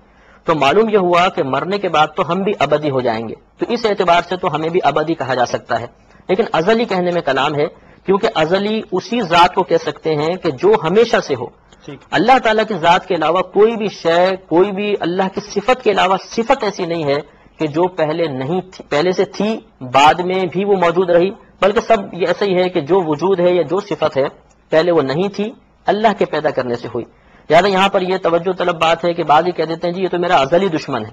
تو معلوم یہ ہوا کہ مرنے کے بعد تو ہم بھی ابدی ہو جائیں گے، تو اس اعتبار سے تو ہمیں بھی ابدی کہا جا سکتا ہے. لیکن ازلی کہنے میں کلام ہے، کیونکہ ازلی اسی ذات کو کہہ سکتے ہیں کہ جو ہمیشہ سے ہو. اللہ تعالیٰ کی ذات کے علاوہ کوئی بھی شے، کوئی بھی اللہ کی صفت کے علاوہ صفت ایسی نہیں ہے کہ جو پہلے نہیں تھی، پہلے سے تھی بعد میں بھی وہ موجود رہی، بلکہ سب یہ ایسا ہی ہے کہ جو وجود ہے یا جو صفت ہے پہلے وہ نہیں تھی، اللہ کے پیدا کرنے سے ہوئی. لہٰذا یہاں پر یہ توجہ طلب بات ہے کہ بعض یہ کہہ دیتے ہیں جی یہ تو میرا ازلی دشمن ہے.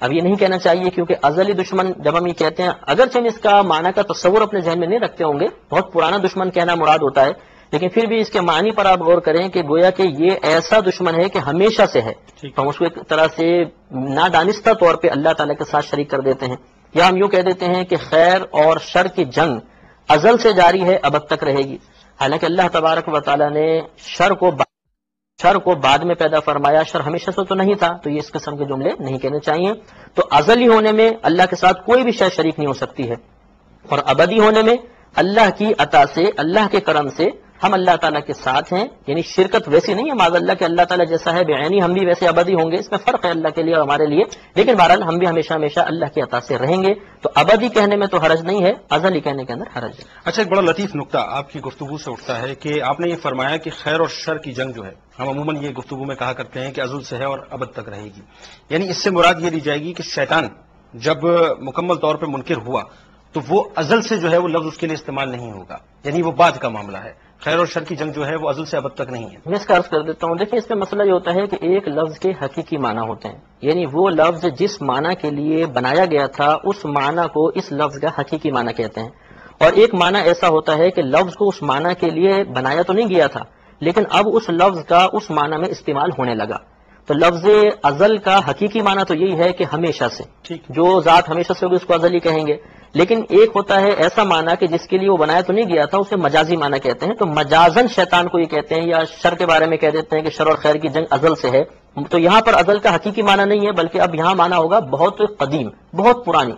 اب یہ نہیں کہنا چاہیے، کیونکہ ازلی دشمن جب ہم یہ کہتے ہیں، اگرچہ ہم اس کا معنی کا تصور اپنے ذہن میں نہیں رکھتے ہوں گے، بہت پرانا دشمن کہنا مراد ہوتا ہے، لیکن پھر بھی اس کے معنی پر آپ غور کریں کہ گویا کہ یہ ایسا دشمن ہے کہ ہمیشہ سے ہے، تو ہم اس کو ایک طرح سے نادانستہ طور پہ اللہ تعالیٰ کے ساتھ شریک کر دیتے ہیں. یا ہم یوں کہہ دیتے ہیں کہ خیر اور شر کی جنگ ازل سے جاری ہے، ابد تک رہے گی. حالانکہ اللہ تبارک و تعالیٰ نے شر کو بعد میں پیدا فرمایا، شر ہمیشہ سے تو نہیں تھا، تو یہ اس قسم کے جملے نہیں کہنے چاہیے. تو ازلی ہونے میں اللہ کے ساتھ کوئی بھی شے شریک نہیں ہو سکتی ہے، اور ابدی ہونے میں اللہ کی عطا سے، اللہ کے کرم سے ہم اللہ تعالیٰ کے ساتھ ہیں. یعنی شرکت ویسی نہیں ہے معاذ اللہ کہ اللہ تعالیٰ جیسا ہے بعینی ہم بھی ویسے ابدی ہوں گے، اس میں فرق ہے اللہ کے لیے اور ہمارے لیے. لیکن بہرحال ہم بھی ہمیشہ ہمیشہ اللہ کی عطا سے رہیں گے. تو ابدی کہنے میں تو حرج نہیں ہے، ازلی کہنے کے اندر حرج ہے. اچھا، ایک بڑا لطیف نقطہ آپ کی گفتگو سے اٹھتا ہے کہ آپ نے یہ فرمایا کہ خیر اور شر کی جنگ جو ہے، ہم عموماً یہ گفتگو میں کہا کرتے ہیں کہ ازل سے ہے اور ابد تک رہے گی. یعنی اس سے مراد یہ لی جائے گی کہ شیطان جب مکمل طور پہ منکر ہوا تو وہ ازل سے جو ہے وہ لفظ اس کے لیے استعمال نہیں ہوگا، یعنی وہ بعد کا معاملہ ہے. خیر اور شر کی جنگ جو ہے وہ ازل سے ابد تک نہیں ہے. میں اس کا عرض کر دیتا ہوں. دیکھیں، اس میں مسئلہ یہ ہوتا ہے کہ ایک لفظ کے حقیقی معنی ہوتے ہیں، یعنی وہ لفظ جس معنی کے لیے بنایا گیا تھا اس معنی کو اس لفظ کا حقیقی معنی کہتے ہیں. اور ایک معنی ایسا ہوتا ہے کہ لفظ کو اس معنی کے لیے بنایا تو نہیں گیا تھا، لیکن اب اس لفظ کا اس معنی میں استعمال ہونے لگا. تو لفظ ازل کا حقیقی معنی تو یہی ہے کہ ہمیشہ سے، جو ذات ہمیشہ سے ہوگی اس کو ازلی کہیں گے. لیکن ایک ہوتا ہے ایسا معنی کہ جس کے لیے وہ بنایا تو نہیں گیا تھا، اسے مجازی معنی کہتے ہیں. تو مجازن شیطان کو یہ کہتے ہیں، یا شر کے بارے میں کہہ دیتے ہیں کہ شر اور خیر کی جنگ ازل سے ہے. تو یہاں پر ازل کا حقیقی معنی نہیں ہے، بلکہ اب یہاں معنی ہوگا بہت قدیم، بہت پرانی.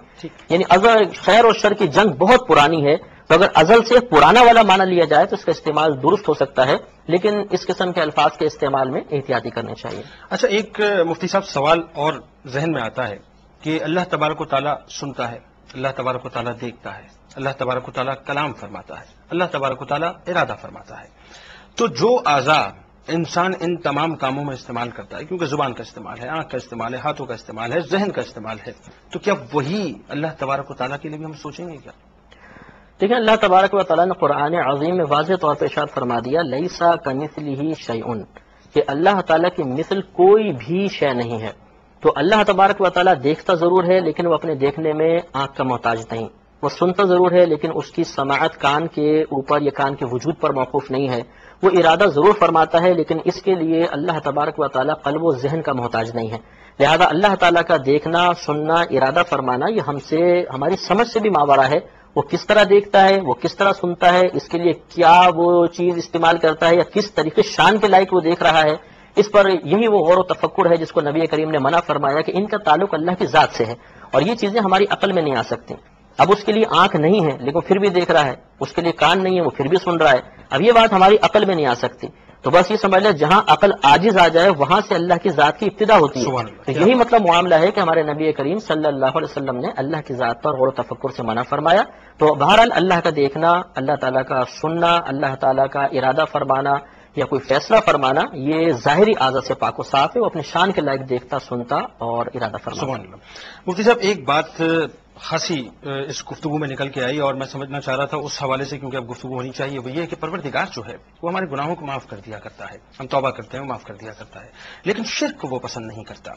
یعنی ازل خیر اور شر کی جنگ بہت پرانی ہے. تو اگر ازل سے پرانا والا معنی لیا جائے تو اس کا استعمال درست ہو سکتا ہے، لیکن اس قسم کے الفاظ کے استعمال میں احتیاطی کرنے چاہیے. اچھا، ایک مفتی صاحب سوال اور ذہن میں آتا ہے کہ اللہ تبارک و تعالیٰ سنتا ہے، اللہ تبارک و تعالیٰ دیکھتا ہے، اللہ تبارک و تعالیٰ کلام فرماتا ہے، اللہ تبارک و تعالیٰ ارادہ فرماتا ہے. تو جو اعضاء انسان ان تمام کاموں میں استعمال کرتا ہے، کیونکہ زبان کا استعمال ہے، آنکھ کا استعمال ہے، ہاتھوں کا استعمال ہے، ذہن کا استعمال ہے، تو کیا وہی اللہ تبارک و تعالیٰ کے لیے بھی ہم سوچیں گے کیا؟ دیکھیں، اللہ تبارک و تعالیٰ نے قرآن عظیم میں واضح طور پہ ارشاد فرما دیا، لیسا کمثلہ شیء، کہ اللہ تعالیٰ کی مثل کوئی بھی شے نہیں ہے. تو اللہ تبارک و تعالیٰ دیکھتا ضرور ہے، لیکن وہ اپنے دیکھنے میں آنکھ کا محتاج نہیں. وہ سنتا ضرور ہے، لیکن اس کی سماعت کان کے اوپر یا کان کے وجود پر موقوف نہیں ہے. وہ ارادہ ضرور فرماتا ہے، لیکن اس کے لیے اللہ تبارک و تعالیٰ قلب و ذہن کا محتاج نہیں ہے. لہذا اللہ تعالیٰ کا دیکھنا، سننا، ارادہ فرمانا یہ ہم سے، ہماری سمجھ سے بھی ماورا ہے. وہ کس طرح دیکھتا ہے، وہ کس طرح سنتا ہے، اس کے لیے کیا وہ چیز استعمال کرتا ہے، یا کس طریقے شان کے لائق وہ دیکھ رہا ہے، اس پر یہی وہ غور و تفکر ہے جس کو نبی کریم نے منع فرمایا کہ ان کا تعلق اللہ کی ذات سے ہے، اور یہ چیزیں ہماری عقل میں نہیں آ سکتی. اب اس کے لیے آنکھ نہیں ہے لیکن پھر بھی دیکھ رہا ہے، اس کے لیے کان نہیں ہے وہ پھر بھی سن رہا ہے. اب یہ بات ہماری عقل میں نہیں آ سکتی. تو بس یہ سمجھ لیں جہاں عقل عاجز آ جائے وہاں سے اللہ کی ذات کی ابتدا ہوتی ہے. تو یہی مطلب معاملہ ہے کہ ہمارے نبی کریم صلی اللہ علیہ وسلم نے اللہ کی ذات پر غور و تفکر سے منع فرمایا. تو بہرحال اللہ کا دیکھنا، اللہ تعالیٰ کا سننا، اللہ تعالیٰ کا ارادہ فرمانا یا کوئی فیصلہ فرمانا یہ ظاہری اعضاء سے پاک و صاف ہے. وہ اپنے شان کے لائق دیکھتا، سنتا اور ارادہ فرماتا. مفتی صاحب، ایک بات خاصی اس گفتگو میں نکل کے آئی، اور میں سمجھنا چاہ رہا تھا اس حوالے سے، کیونکہ اب گفتگو ہونی چاہیے، وہ یہ ہے کہ پروردگار جو ہے وہ ہمارے گناہوں کو معاف کر دیا کرتا ہے، ہم توبہ کرتے ہیں وہ معاف کر دیا کرتا ہے، لیکن شرک کو وہ پسند نہیں کرتا۔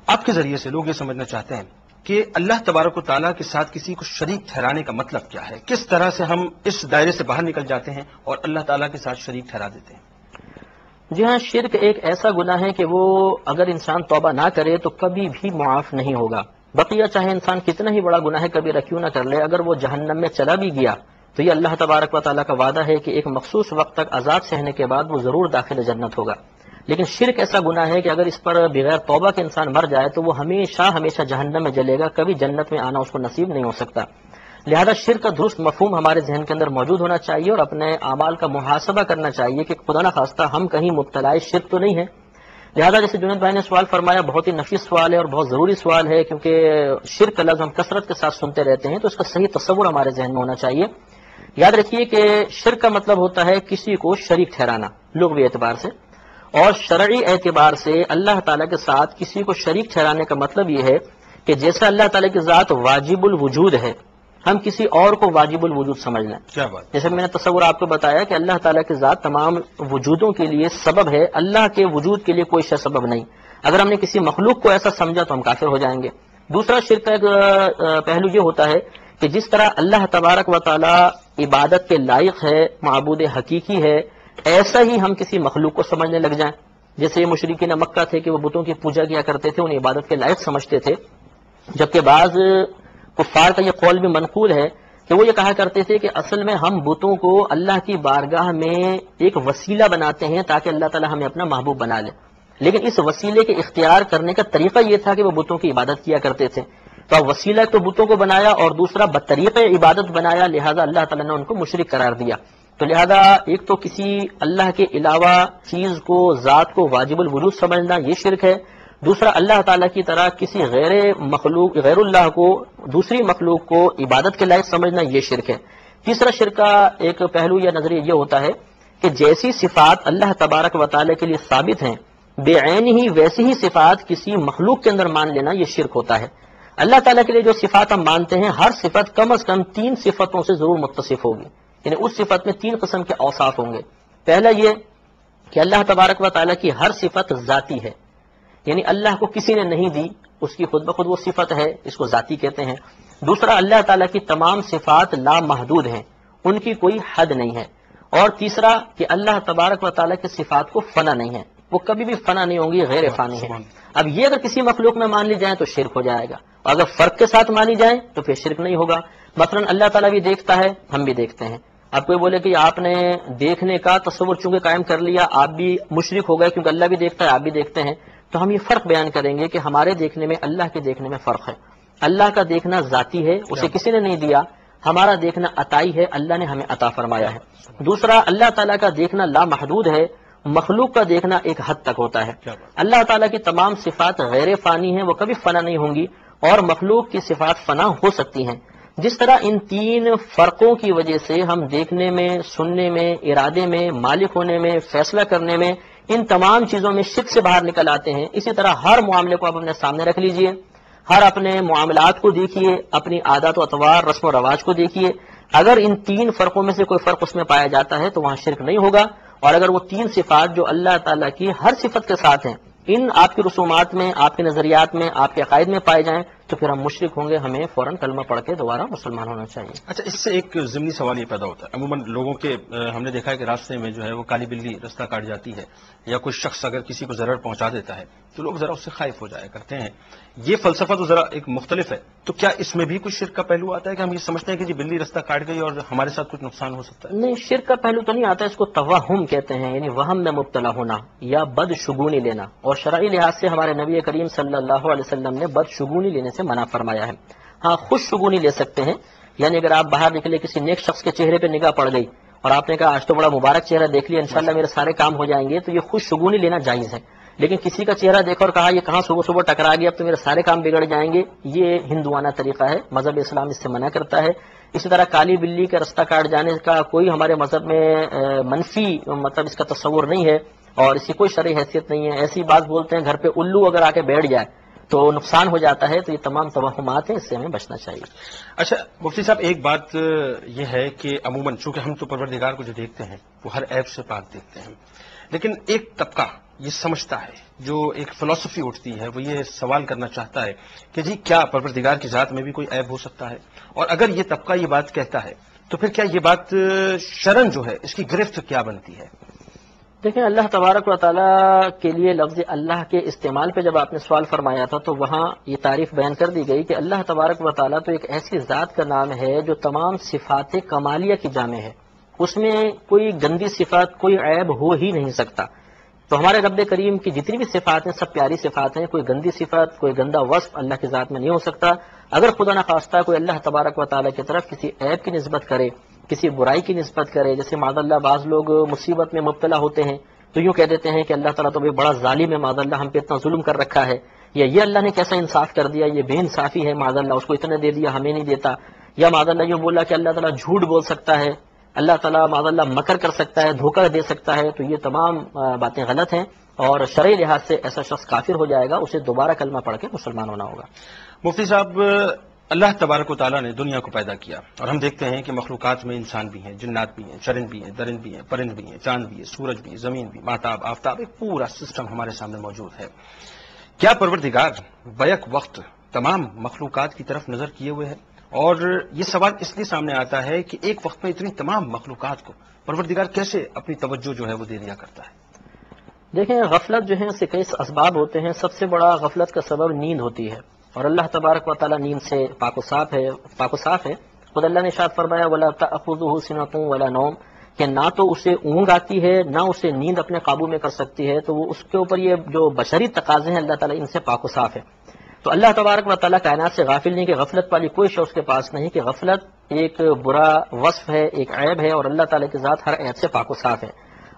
آپ کے ذریعے سے لوگ یہ سمجھنا چاہتے ہیں کہ اللہ تبارک و تعالیٰ کے ساتھ کسی کو شریک ٹھہرانے کا مطلب کیا ہے، کس طرح سے ہم اس دائرے سے باہر نکل جاتے ہیں اور اللہ تعالیٰ کے ساتھ شریک ٹھہرا دیتے ہیں؟ جی ہاں، شرک ایک ایسا گناہ ہے کہ وہ اگر انسان توبہ نہ کرے تو کبھی بھی معاف نہیں ہوگا۔ بقیہ چاہے انسان کتنا ہی بڑا گناہ کبھی کیوں نہ کر لے، اگر وہ جہنم میں چلا بھی گیا تو یہ اللہ تبارک و تعالیٰ کا وعدہ ہے کہ ایک مخصوص وقت تک عذاب سہنے کے بعد وہ ضرور داخل جنت ہوگا۔ لیکن شرک ایسا گناہ ہے کہ اگر اس پر بغیر توبہ کے انسان مر جائے تو وہ ہمیشہ ہمیشہ جہنم میں جلے گا، کبھی جنت میں آنا اس کو نصیب نہیں ہو سکتا۔ لہذا شرک کا درست مفہوم ہمارے ذہن کے اندر موجود ہونا چاہیے، اور اپنے اعمال کا محاسبہ کرنا چاہیے کہ خدا نہ خواستہ ہم کہیں مبتلا شرک تو نہیں ہے۔ لہذا جیسے جنید بھائی نے سوال فرمایا، بہت ہی نفیس سوال ہے اور بہت ضروری سوال ہے، کیونکہ شرک کا لفظ ہم کثرت کے ساتھ سنتے رہتے ہیں، تو اس کا صحیح تصور ہمارے ذہن میں ہونا چاہیے۔ یاد رکھیے کہ شرک کا مطلب ہوتا ہے کسی کو شریک ٹھہرانا لغوی اعتبار سے، اور شرعی اعتبار سے اللہ تعالیٰ کے ساتھ کسی کو شریک ٹھہرانے کا مطلب یہ ہے کہ جیسا اللہ تعالیٰ کی ذات واجب الوجود ہے، ہم کسی اور کو واجب الوجود سمجھ لیں۔ کیا بات! جیسے میں نے تصور آپ کو بتایا کہ اللہ تعالیٰ کی ذات تمام وجودوں کے لیے سبب ہے، اللہ کے وجود کے لیے کوئی شے سبب نہیں۔ اگر ہم نے کسی مخلوق کو ایسا سمجھا تو ہم کافر ہو جائیں گے۔ دوسرا شرک کا ایک پہلو یہ ہوتا ہے کہ جس طرح اللہ تبارک و تعالیٰ عبادت کے لائق ہے، معبود حقیقی ہے، ایسا ہی ہم کسی مخلوق کو سمجھنے لگ جائیں۔ جیسے مشرکین مکہ تھے کہ وہ بتوں کی پوجا کیا کرتے تھے، انہیں عبادت کے لائق سمجھتے تھے، جبکہ بعض کفار کا یہ قول بھی منقول ہے کہ وہ یہ کہا کرتے تھے کہ اصل میں ہم بتوں کو اللہ کی بارگاہ میں ایک وسیلہ بناتے ہیں تاکہ اللہ تعالیٰ ہمیں اپنا محبوب بنا لے، لیکن اس وسیلے کے اختیار کرنے کا طریقہ یہ تھا کہ وہ بتوں کی عبادت کیا کرتے تھے۔ تو اب وسیلہ تو بتوں کو بنایا اور دوسرا بطریق عبادت بنایا، لہذا اللہ تعالیٰ نے ان کو مشرک قرار دیا۔ تو لہذا ایک تو کسی اللہ کے علاوہ چیز کو، ذات کو واجب الوجود سمجھنا یہ شرک ہے، دوسرا اللہ تعالیٰ کی طرح کسی غیر اللہ کو، دوسری مخلوق کو عبادت کے لائق سمجھنا یہ شرک ہے۔ تیسرا شرک کا ایک پہلو یا نظریہ یہ ہوتا ہے کہ جیسی صفات اللہ تبارک و تعالیٰ کے لیے ثابت ہیں، بے عین ہی ویسی ہی صفات کسی مخلوق کے اندر مان لینا یہ شرک ہوتا ہے۔ اللہ تعالیٰ کے لیے جو صفات ہم مانتے ہیں، ہر صفت کم از کم 3 صفتوں سے ضرور متصف ہوگی، یعنی اس صفت میں 3 قسم کے اوصاف ہوں گے۔ پہلا یہ کہ اللہ تبارک و تعالیٰ کی ہر صفت ذاتی ہے، یعنی اللہ کو کسی نے نہیں دی، اس کی خود بخود وہ صفت ہے، اس کو ذاتی کہتے ہیں۔ دوسرا، اللہ تعالیٰ کی تمام صفات لامحدود ہیں، ان کی کوئی حد نہیں ہے۔ اور تیسرا کہ اللہ تبارک و تعالیٰ کی صفات کو فنا نہیں ہے، وہ کبھی بھی فنا نہیں ہوں گی، غیر فانی ہے۔ اب یہ اگر کسی مخلوق میں مان لی جائیں تو شرک ہو جائے گا، اور اگر فرق کے ساتھ مانی جائیں تو پھر شرک نہیں ہوگا۔ مثلا اللہ تعالیٰ بھی دیکھتا ہے، ہم بھی دیکھتے ہیں۔ اب کوئی بولے کہ آپ نے دیکھنے کا تصور چونکہ قائم کر لیا، آپ بھی مشرک ہو گئے، کیونکہ اللہ بھی دیکھتا ہے، آپ بھی دیکھتے ہیں، تو ہم یہ فرق بیان کریں گے کہ ہمارے دیکھنے میں اللہ کے دیکھنے میں فرق ہے۔ اللہ کا دیکھنا ذاتی ہے، اسے کسی نے نہیں دیا، ہمارا دیکھنا عطائی ہے، اللہ نے ہمیں عطا فرمایا ہے۔ دوسرا، اللہ تعالیٰ کا دیکھنا لامحدود ہے، مخلوق کا دیکھنا ایک حد تک ہوتا ہے۔ اللہ تعالیٰ کی تمام صفات غیر فانی ہیں، وہ کبھی فنا نہیں ہوں گی، اور مخلوق کی صفات فنا ہو سکتی ہیں۔ جس طرح ان 3 فرقوں کی وجہ سے ہم دیکھنے میں، سننے میں، ارادے میں، مالک ہونے میں، فیصلہ کرنے میں، ان تمام چیزوں میں شرک سے باہر نکل آتے ہیں، اسی طرح ہر معاملے کو آپ اپنے سامنے رکھ لیجئے، ہر اپنے معاملات کو دیکھیے، اپنی عادات و اطوار، رسم و رواج کو دیکھیے، اگر ان 3 فرقوں میں سے کوئی فرق اس میں پایا جاتا ہے تو وہاں شرک نہیں ہوگا۔ اور اگر وہ 3 صفات جو اللہ تعالیٰ کی ہر صفت کے ساتھ ہیں، ان آپ کی رسومات میں، آپ کے نظریات میں، آپ کے عقائد میں پائے جائیں تو پھر ہم مشرک ہوں گے، ہمیں فوراً کلمہ پڑھ کے دوبارہ مسلمان ہونا چاہیے۔ اچھا، اس سے ایک ضمنی سوال یہ پیدا ہوتا ہے، عموماً لوگوں کے ہم نے دیکھا ہے کہ راستے میں جو ہے وہ کالی بلی رستہ کاٹ جاتی ہے، یا کوئی شخص اگر کسی کو ضرر پہنچا دیتا ہے تو لوگ ذرا اس سے خائف ہو جایا کرتے ہیں۔ یہ فلسفہ تو ذرا ایک مختلف ہے، تو کیا اس میں بھی کچھ شرک کا پہلو آتا ہے کہ ہم یہ سمجھتے ہیں کہ جی بلی رستہ کاٹ گئی اور ہمارے ساتھ کچھ نقصان ہو سکتا ہے؟ نہیں، شرک کا پہلو تو نہیں آتا، اس کو توہم کہتے ہیں، یعنی وہم میں مبتلا ہونا یا بدشگونی لینا، اور شرعی لحاظ سے ہمارے نبی کریم صلی اللہ علیہ وسلم نے بدشگونی لینے سے منع فرمایا ہے۔ ہاں، خوش شگونی لے سکتے ہیں، یعنی اگر آپ باہر نکلے، کسی نیک شخص کے چہرے پہ نگاہ پڑ گئی اور آپ نے کہا آج تو بڑا مبارک چہرہ دیکھ لیا، انشاءاللہ میرے سارے کام ہو جائیں گے، تو یہ خوش شگونی لینا جائز ہے۔ لیکن کسی کا چہرہ دیکھا اور کہا یہ کہاں صبح صبح ٹکرا گیا، اب تو میرے سارے کام بگڑ جائیں گے، یہ ہندوانہ طریقہ ہے، مذہب اسلام اس سے منع کرتا ہے۔ اسی طرح کالی بلی کا رستہ کاٹ جانے کا کوئی ہمارے مذہب میں منفی مطلب اس کا تصور نہیں ہے، اور اس کی کوئی شرعی حیثیت نہیں ہے۔ ایسی بات بولتے ہیں گھر پہ الو اگر آ کے بیٹھ جائے تو نقصان ہو جاتا ہے. تو یہ تمام توہمات ہیں، اس سے ہمیں بچنا چاہیے. اچھا مفتی صاحب، ایک بات یہ ہے کہ عموماً چونکہ ہم تو پروردگار کو جو دیکھتے ہیں وہ ہر عیب سے پاک دیکھتے ہیں، لیکن ایک طبقہ یہ سمجھتا ہے، جو ایک فلسفی اٹھتی ہے، وہ یہ سوال کرنا چاہتا ہے کہ جی کیا پروردگار کی ذات میں بھی کوئی عیب ہو سکتا ہے؟ اور اگر یہ طبقہ یہ بات کہتا ہے تو پھر کیا یہ بات شرعاً جو ہے اس کی گرفت کیا بنتی ہے؟ دیکھیں، اللہ تبارک و تعالیٰ کے لیے لفظ اللہ کے استعمال پہ جب آپ نے سوال فرمایا تھا تو وہاں یہ تعریف بیان کر دی گئی کہ اللہ تبارک و تعالیٰ تو ایک ایسی ذات کا نام ہے جو تمام صفات کمالیہ کی جامع ہے. اس میں کوئی گندی صفات، کوئی عیب ہو ہی نہیں سکتا. تو ہمارے رب کریم کی جتنی بھی صفات ہیں سب پیاری صفات ہیں. کوئی گندی صفات، کوئی گندا وصف اللہ کی ذات میں نہیں ہو سکتا. اگر خدا نخواستہ کوئی اللہ تبارک و تعالیٰ کی طرف کسی عیب کی نسبت کرے، کسی برائی کی نسبت کرے، جیسے معاذ اللہ بعض لوگ مصیبت میں مبتلا ہوتے ہیں تو یوں کہہ دیتے ہیں کہ اللہ تعالیٰ تو بھی بڑا ظالم ہے، معاذ اللہ ہم پہ اتنا ظلم کر رکھا ہے، یا یہ اللہ نے کیسا انصاف کر دیا، یہ بے انصافی ہے، معاذ اللہ اس کو اتنا دے دیا ہمیں نہیں دیتا. یا معاذ اللہ یوں بولا کہ اللہ تعالیٰ جھوٹ بول سکتا ہے، اللہ تعالیٰ معاذ اللہ مکر کر سکتا ہے، دھوکہ دے سکتا ہے. تو یہ تمام باتیں غلط ہیں اور شرعی لحاظ سے ایسا شخص کافر ہو جائے گا، اسے دوبارہ کلمہ پڑھ کے مسلمان ہونا ہوگا. مفتی صاحب، اللہ تبارک و تعالیٰ نے دنیا کو پیدا کیا اور ہم دیکھتے ہیں کہ مخلوقات میں انسان بھی ہیں، جنات بھی ہیں، چرند بھی ہیں، درند بھی ہیں، پرند بھی ہیں، چاند بھی ہے، سورج بھی، زمین بھی، ماہتاب، آفتاب، ایک پورا سسٹم ہمارے سامنے موجود ہے. کیا پروردگار بیک وقت تمام مخلوقات کی طرف نظر کیے ہوئے ہے؟ اور یہ سوال اس لیے سامنے آتا ہے کہ ایک وقت میں اتنی تمام مخلوقات کو پروردگار کیسے اپنی توجہ جو ہے وہ دے دیا کرتا ہے؟ دیکھیں، غفلت جو ہے اس کے کئی اسباب ہوتے ہیں. سب سے بڑا غفلت کا سبب نیند ہوتی ہے، اور اللہ تبارک و تعالیٰ نیند سے پاک و صاف ہے. خود اللہ نے ارشاد فرمایا وَلَا تَأْخُذُهُ سِنَةٌ وَلَا نَوْمٌ، کہ نہ تو اسے اونگ آتی ہے نہ اسے نیند اپنے قابو میں کر سکتی ہے. تو وہ اس کے اوپر یہ جو بشری تقاضے ہیں اللہ تعالیٰ ان سے پاک و صاف ہے. تو اللہ تبارک و تعالیٰ کائنات سے غافل نہیں کہ غفلت والی کوئی شخص کے پاس نہیں، کہ غفلت ایک برا وصف ہے، ایک عیب ہے، اور اللہ تعالیٰ کی ذات ہر عیب سے پاک و صاف ہے.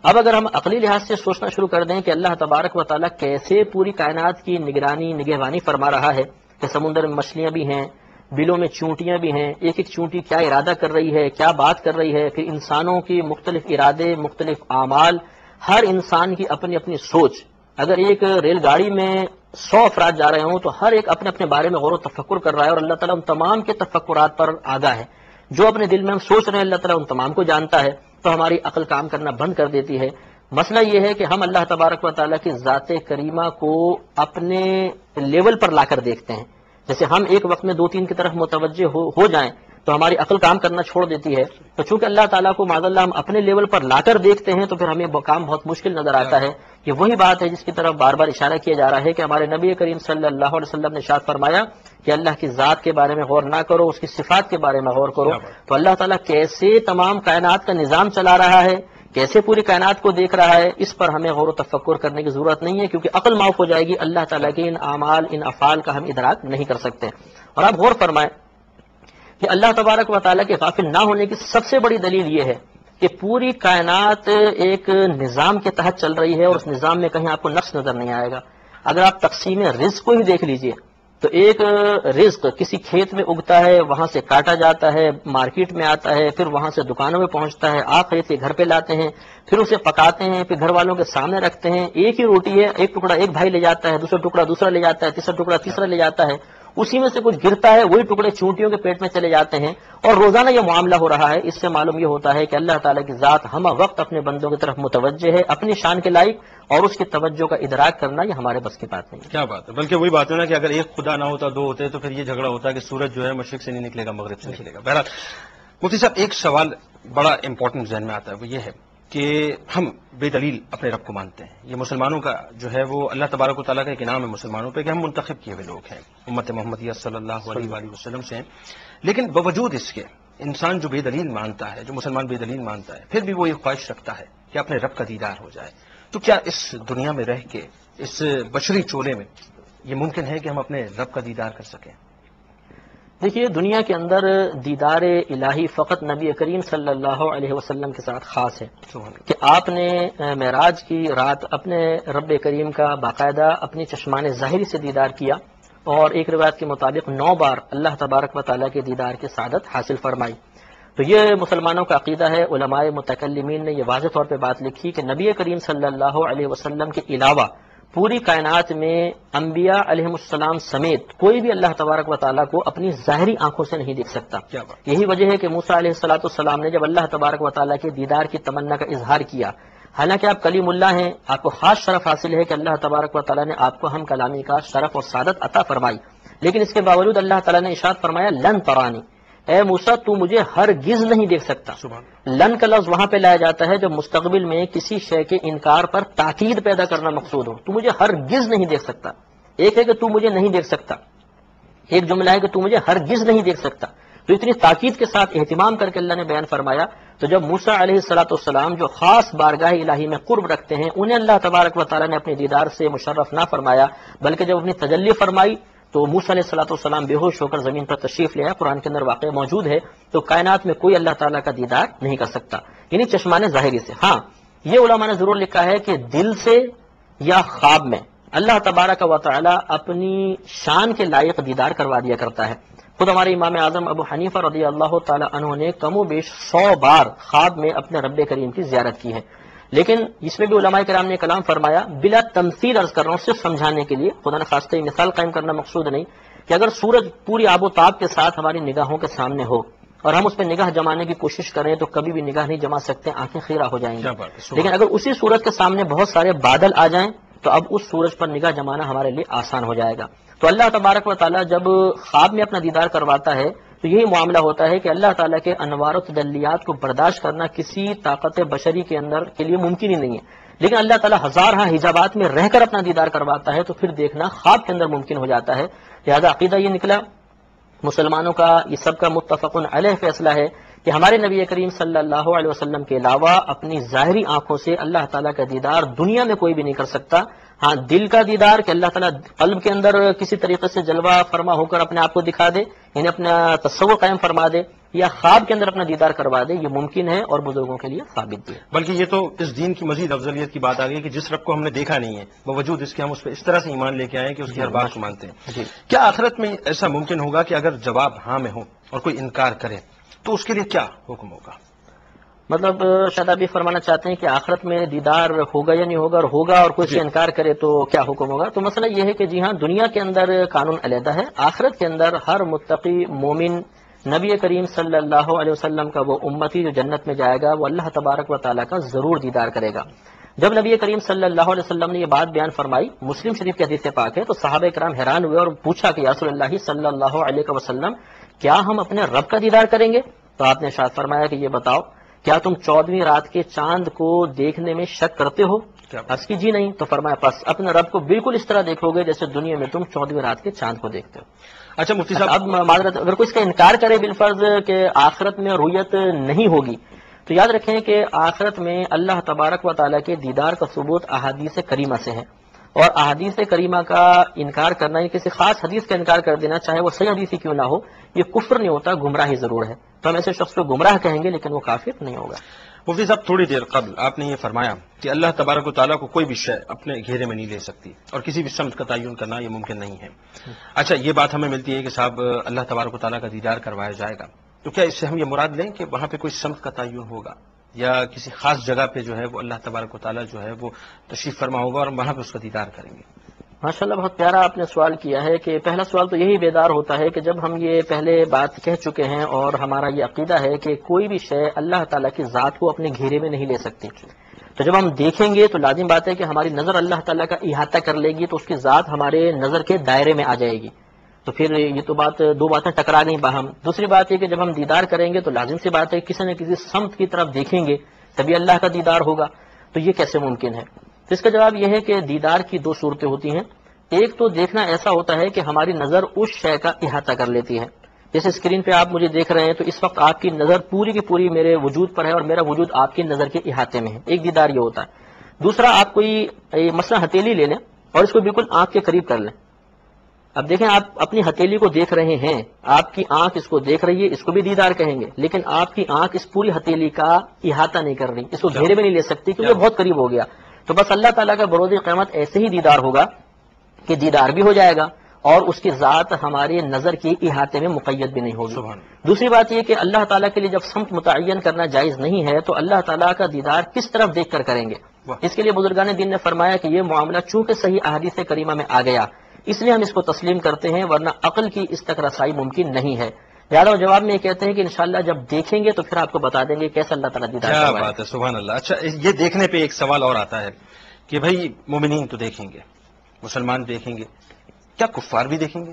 اب اگر ہم عقلی لحاظ سے سوچنا شروع کر دیں کہ اللہ تبارک و تعالیٰ کیسے پوری کائنات کی نگہبانی فرما رہا ہے، کہ سمندر میں مچھلیاں بھی ہیں، بلوں میں چونٹیاں بھی ہیں، ایک ایک چونٹی کیا ارادہ کر رہی ہے، کیا بات کر رہی ہے، پھر انسانوں کی مختلف ارادے، مختلف اعمال، ہر انسان کی اپنی اپنی سوچ. اگر ایک ریل گاڑی میں 100 افراد جا رہے ہوں تو ہر ایک اپنے اپنے بارے میں غور و تفکر کر رہا ہے، اور اللہ تعالیٰ ان تمام کے تفکرات پر آگاہ ہے. جو اپنے دل میں ہم سوچ رہے ہیں اللہ تعالیٰ ان تمام کو جانتا ہے. تو ہماری عقل کام کرنا بند کر دیتی ہے. مسئلہ یہ ہے کہ ہم اللہ تبارک و تعالیٰ کی ذات کریمہ کو اپنے لیول پر لا کر دیکھتے ہیں. جیسے ہم ایک وقت میں 2-3 کی طرف متوجہ ہو جائیں تو ہماری عقل کام کرنا چھوڑ دیتی ہے. تو چونکہ اللہ تعالیٰ کو معاذ اللہ ہم اپنے لیول پر لا کر دیکھتے ہیں تو پھر ہمیں کام بہت مشکل نظر آتا ہے. یہ وہی بات ہے جس کی طرف بار بار اشارہ کیا جا رہا ہے کہ ہمارے نبی کریم صلی اللہ علیہ وسلم نے ارشاد فرمایا کہ اللہ کی ذات کے بارے میں غور نہ کرو، اس کی صفات کے بارے میں غور کرو. تو اللہ تعالیٰ کیسے تمام کائنات کا نظام چلا رہا ہے، کیسے پوری کائنات کو دیکھ رہا ہے، اس پر ہمیں غور و تفکر کرنے کی ضرورت نہیں ہے، کیونکہ عقل معاف ہو جائے گی. اللہ تعالیٰ کے ان اعمال، ان افعال کا ہم ادراک نہیں کر سکتے. اور آپ غور فرمائیں کہ اللہ تبارک و تعالیٰ کے غافل نہ ہونے کی سب سے بڑی دلیل یہ ہے کہ پوری کائنات ایک نظام کے تحت چل رہی ہے، اور اس نظام میں کہیں آپ کو نقص نظر نہیں آئے گا. اگر آپ تقسیم رزق کو ہی دیکھ لیجئے تو ایک رزق کسی کھیت میں اگتا ہے، وہاں سے کاٹا جاتا ہے، مارکیٹ میں آتا ہے، پھر وہاں سے دکانوں میں پہنچتا ہے، آپ خرید کے گھر پہ لاتے ہیں، پھر اسے پکاتے ہیں، پھر گھر والوں کے سامنے رکھتے ہیں. ایک ہی روٹی ہے، ایک ٹکڑا ایک بھائی لے جاتا ہے، دوسرا ٹکڑا دوسرا لے جاتا ہے، تیسرا ٹکڑا تیسرا لے جاتا ہے. اسی میں سے کچھ گرتا ہے، وہی ٹکڑے چونٹیوں کے پیٹ میں چلے جاتے ہیں، اور روزانہ یہ معاملہ ہو رہا ہے. اس سے معلوم یہ ہوتا ہے کہ اللہ تعالیٰ کی ذات ہم وقت اپنے بندوں کی طرف متوجہ ہے، اپنی شان کے لائق، اور اس کی توجہ کا ادراک کرنا یہ ہمارے بس کی بات نہیں ہے. کیا بات ہے، بلکہ وہی بات ہے نا کہ اگر ایک خدا نہ ہوتا 2 ہوتے تو پھر یہ جھگڑا ہوتا کہ سورج جو ہے مشرق سے نہیں نکلے گا مغرب سے نکلے گا. بہرحال مفتی صاحب، ایک سوال بڑا امپورٹنٹ ذہن میں آتا ہے، وہ یہ ہے کہ ہم بے دلیل اپنے رب کو مانتے ہیں. یہ مسلمانوں کا جو ہے وہ اللہ تبارک و تعالیٰ کا ایک انعام ہے مسلمانوں پہ کہ ہم منتخب کیے ہوئے لوگ ہیں، امت محمدیہ صلی اللہ علیہ وآلہ وسلم سے ہیں. لیکن باوجود اس کے انسان جو بے دلیل مانتا ہے، جو مسلمان بے دلیل مانتا ہے، پھر بھی وہ یہ خواہش رکھتا ہے کہ اپنے رب کا دیدار ہو جائے. تو کیا اس دنیا میں رہ کے، اس بشری چولے میں یہ ممکن ہے کہ ہم اپنے رب کا دیدار کر سکیں؟ دیکھیے، دنیا کے اندر دیدار الہی فقط نبی کریم صلی اللہ علیہ وسلم کے ساتھ خاص ہے کہ آپ نے معراج کی رات اپنے رب کریم کا باقاعدہ اپنی چشمان ظاہری سے دیدار کیا، اور ایک روایت کے مطابق 9 بار اللہ تبارک و تعالیٰ کے دیدار کی سعادت حاصل فرمائی. تو یہ مسلمانوں کا عقیدہ ہے. علماء متکلمین نے یہ واضح طور پہ بات لکھی کہ نبی کریم صلی اللہ علیہ وسلم کے علاوہ پوری کائنات میں انبیاء علیہم السلام سمیت کوئی بھی اللہ تبارک و تعالیٰ کو اپنی ظاہری آنکھوں سے نہیں دیکھ سکتا. یہی وجہ ہے کہ موسیٰ علیہ السلام نے جب اللہ تبارک و تعالیٰ کے دیدار کی تمنا کا اظہار کیا، حالانکہ آپ کلیم اللہ ہیں، آپ کو خاص شرف حاصل ہے کہ اللہ تبارک و تعالیٰ نے آپ کو ہم کلامی کا شرف اور سعادت عطا فرمائی، لیکن اس کے باوجود اللہ تعالیٰ نے ارشاد فرمایا لن ترانی، اے موسیٰ تو مجھے ہرگز نہیں دیکھ سکتا. لن کا لفظ وہاں پہ لایا جاتا ہے جب مستقبل میں کسی شے کے انکار پر تاکید پیدا کرنا مقصود ہو. تو مجھے ہرگز نہیں دیکھ سکتا، ایک ہے کہ تو مجھے نہیں دیکھ سکتا، ایک جملہ ہے کہ تو مجھے ہرگز نہیں دیکھ سکتا. تو اتنی تاکید کے ساتھ اہتمام کر کے اللہ نے بیان فرمایا. تو جب موسیٰ علیہ السلام جو خاص بارگاہ الہی میں قرب رکھتے ہیں، انہیں اللہ تبارک و تعالیٰ نے اپنے دیدار سے مشرف نہ فرمایا، بلکہ جب اپنی تجلی فرمائی تو موسیٰ علیہ السلام بے ہوش ہو کر زمین پر تشریف لے آئے. قرآن کے اندر واقع موجود ہے. تو کائنات میں کوئی اللہ تعالیٰ کا دیدار نہیں کر سکتا، یعنی چشمان ظاہری سے. ہاں یہ علماء نے ضرور لکھا ہے کہ دل سے یا خواب میں اللہ تبارک و تعالیٰ اپنی شان کے لائق دیدار کروا دیا کرتا ہے. خود ہمارے امام اعظم ابو حنیفہ رضی اللہ تعالیٰ عنہ نے کم و بیش 100 بار خواب میں اپنے رب کریم کی زیارت کی ہے. لیکن اس میں بھی علماء کرام نے کلام فرمایا، بلا تمثیل عرض کر رہا ہوں، صرف سمجھانے کے لیے، خدا نہ خواستہ مثال قائم کرنا مقصود نہیں، کہ اگر سورج پوری آب و تاب کے ساتھ ہماری نگاہوں کے سامنے ہو اور ہم اس پہ نگاہ جمانے کی کوشش کریں تو کبھی بھی نگاہ نہیں جما سکتے، آنکھیں خیرہ ہو جائیں گی. لیکن اگر اسی سورج کے سامنے بہت سارے بادل آ جائیں تو اب اس سورج پر نگاہ جمانا ہمارے لیے آسان ہو جائے گا. تو اللہ تبارک و تعالیٰ جب خواب میں اپنا دیدار کرواتا ہے تو یہی معاملہ ہوتا ہے کہ اللہ تعالیٰ کے انوار و تجلیات کو برداشت کرنا کسی طاقت بشری کے اندر کے لیے ممکن ہی نہیں ہے. لیکن اللہ تعالیٰ ہزارہ حجابات میں رہ کر اپنا دیدار کرواتا ہے تو پھر دیکھنا خواب کے اندر ممکن ہو جاتا ہے. لہذا عقیدہ یہ نکلا مسلمانوں کا، یہ سب کا متفق علیہ فیصلہ ہے کہ ہمارے نبی کریم صلی اللہ علیہ وسلم کے علاوہ اپنی ظاہری آنکھوں سے اللہ تعالیٰ کا دیدار دنیا میں کوئی بھی نہیں کر سکتا. ہاں دل کا دیدار کہ اللہ تعالیٰ قلب کے اندر کسی طریقے سے جلوہ فرما ہو کر اپنے آپ کو دکھا دے، یعنی اپنا تصور قائم فرما دے، یا خواب کے اندر اپنا دیدار کروا دے، یہ ممکن ہے اور بزرگوں کے لیے ثابت بھی ہے. بلکہ یہ تو اس دین کی مزید افضلیت کی بات آ گئی کہ جس رب کو ہم نے دیکھا نہیں ہے، باوجود اس کے ہم اس پہ اس طرح سے ایمان لے کے آئے کہ اس کی ہر بات کو مانتے ہیں. جی. کیا آخرت میں ایسا ممکن ہوگا کہ اگر جواب ہاں میں ہو اور کوئی انکار کرے تو اس کے لیے کیا حکم ہوگا؟ مطلب شاید آپ یہ فرمانا چاہتے ہیں کہ آخرت میں دیدار ہوگا یا نہیں ہوگا، اور ہوگا اور کوئی سے انکار کرے تو کیا حکم ہوگا. تو مسئلہ یہ ہے کہ جی ہاں، دنیا کے اندر قانون علیحدہ ہے، آخرت کے اندر ہر متقی مومن نبی کریم صلی اللہ علیہ وسلم کا وہ امتی جو جنت میں جائے گا وہ اللہ تبارک و تعالیٰ کا ضرور دیدار کرے گا. جب نبی کریم صلی اللہ علیہ وسلم نے یہ بات بیان فرمائی، مسلم شریف کی حدیث پاک ہے، تو صحابہ کرام حیران ہوئے اور پوچھا کہ یا رسول اللہ صلی اللہ علیہ وسلم کیا ہم اپنے رب کا دیدار کریں گے؟ تو آپ نے ارشاد فرمایا کہ یہ بتاؤ کیا تم 14ویں رات کے چاند کو دیکھنے میں شک کرتے ہو؟ عرض کی جی نہیں. تو فرمایا پس اپنے رب کو بالکل اس طرح دیکھو گے جیسے دنیا میں تم 14ویں رات کے چاند کو دیکھتے ہو. اچھا مفتی صاحب، اب معذرت اگر کوئی اس کا انکار کرے بالفرض کہ آخرت میں رؤیت نہیں ہوگی، تو یاد رکھیں کہ آخرت میں اللہ تبارک و تعالیٰ کے دیدار کا ثبوت احادیث کریمہ سے ہے، اور احادیث کریمہ کا انکار کرنا یا کسی خاص حدیث کا انکار کر دینا، چاہے وہ صحیح حدیث ہی کیوں نہ ہو، یہ کفر نہیں ہوتا، گمراہی ضرور ہے. تو ہم ایسے شخص کو گمراہ کہیں گے لیکن وہ کافر نہیں ہوگا. مفتی صاحب، تھوڑی دیر قبل آپ نے یہ فرمایا کہ اللہ تبارک و تعالیٰ کو کوئی بھی شے اپنے گھیرے میں نہیں لے سکتی اور کسی بھی سمت کا تعین کرنا یہ ممکن نہیں ہے. اچھا، یہ بات ہمیں ملتی ہے کہ صاحب اللہ تبارک و تعالیٰ کا دیدار کروایا جائے گا، تو کیا اس سے ہم یہ مراد لیں کہ وہاں پہ کوئی سمت کا تعین ہوگا یا کسی خاص جگہ پہ جو ہے وہ اللہ تبارک و تعالیٰ جو ہے وہ تشریف فرما ہوگا اور وہاں پہ اس کا دیدار کریں گے؟ ماشاءاللہ بہت پیارا آپ نے سوال کیا ہے کہ پہلا سوال تو یہی بیدار ہوتا ہے کہ جب ہم یہ پہلے بات کہہ چکے ہیں اور ہمارا یہ عقیدہ ہے کہ کوئی بھی شے اللہ تعالیٰ کی ذات کو اپنے گھیرے میں نہیں لے سکتی، تو جب ہم دیکھیں گے تو لازم بات ہے کہ ہماری نظر اللہ تعالیٰ کا احاطہ کر لے گی، تو اس کی ذات ہمارے نظر کے دائرے میں آ جائے گی. تو پھر یہ تو دو باتیں ٹکرا گئیں باہم. دوسری بات یہ کہ جب ہم دیدار کریں گے تو لازم سی بات ہے کسی نہ کسی سمت کی طرف دیکھیں گے تبھی اللہ کا دیدار ہوگا. تو یہ کیسے ممکن ہے؟ تو اس کا جواب یہ ہے کہ دیدار کی دو صورتیں ہوتی ہیں. ایک تو دیکھنا ایسا ہوتا ہے کہ ہماری نظر اس شے کا احاطہ کر لیتی ہے. جیسے اسکرین پہ آپ مجھے دیکھ رہے ہیں تو اس وقت آپ کی نظر پوری کی پوری میرے وجود پر ہے اور میرا وجود آپ کی نظر کے احاطے میں ہے. ایک دیدار یہ ہوتا ہے. دوسرا، آپ کوئی مثلا ہتھیلی لے لیں اور اس کو بالکل آنکھ کے قریب کر لیں. اب دیکھیں، آپ اپنی ہتھیلی کو دیکھ رہے ہیں، آپ کی آنکھ اس کو دیکھ رہی ہے، اس کو بھی دیدار کہیں گے، لیکن آپ کی آنکھ اس پوری ہتھیلی کا احاطہ نہیں کر رہی، اس کو گھیرے میں نہیں لے سکتی کیونکہ بہت قریب ہو گیا. تو بس اللہ تعالیٰ کا بروز قیامت ایسے ہی دیدار ہوگا کہ دیدار بھی ہو جائے گا اور اس کی ذات ہماری نظر کے احاطے میں مقید بھی نہیں ہوگی. دوسری بات یہ کہ اللہ تعالیٰ کے لیے جب سمت متعین کرنا جائز نہیں ہے تو اللہ تعالیٰ کا دیدار کس طرف دیکھ کر کریں گے. اس کے لیے بزرگان دین نے فرمایا کہ یہ معاملہ چونکہ صحیح احادیث کریمہ میں آ گیا اس لیے ہم اس کو تسلیم کرتے ہیں، ورنہ عقل کی اس تک رسائی ممکن نہیں ہے۔ لہٰذا جواب میں یہ کہتے ہیں کہ انشاءاللہ جب دیکھیں گے تو پھر آپ کو بتا دیں گے کیسا اللہ تعالیٰ دیدار کیا کروایا۔ بات ہے، سبحان اللہ۔ اچھا، یہ دیکھنے پہ ایک سوال اور آتا ہے کہ بھائی مومنین تو دیکھیں گے، مسلمان دیکھیں گے، کیا کفار بھی دیکھیں گے؟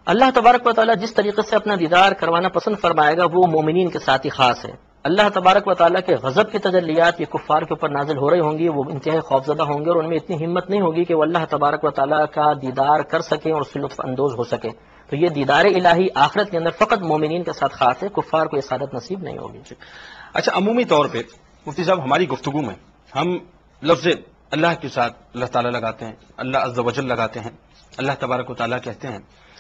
اللہ تبارک و تعالیٰ جس طریقے سے اپنا دیدار کروانا پسند فرمائے گا وہ مومنین کے ساتھ ہی خاص ہے۔ اللہ تبارک و تعالیٰ کے غضب کی تجلیات یہ کفار کے اوپر نازل ہو رہی ہوں گی، وہ انتہائی خوفزدہ ہوں گے اور ان میں اتنی ہمت نہیں ہوگی کہ وہ اللہ تبارک و تعالیٰ کا دیدار کر سکیں اور اس سے لطف اندوز ہو سکیں۔ تو یہ دیدار الہی آخرت کے اندر فقط مومنین کے ساتھ خاص ہے، کفار کو یہ سعادت نصیب نہیں ہوگی۔ اچھا، عمومی طور پہ مفتی صاحب ہماری گفتگو میں ہم لفظ اللہ کے ساتھ اللہ تعالیٰ لگاتے ہیں، اللہ عز و جل لگاتے ہیں، اللہ تبارک و تعالیٰ کہتے ہیں،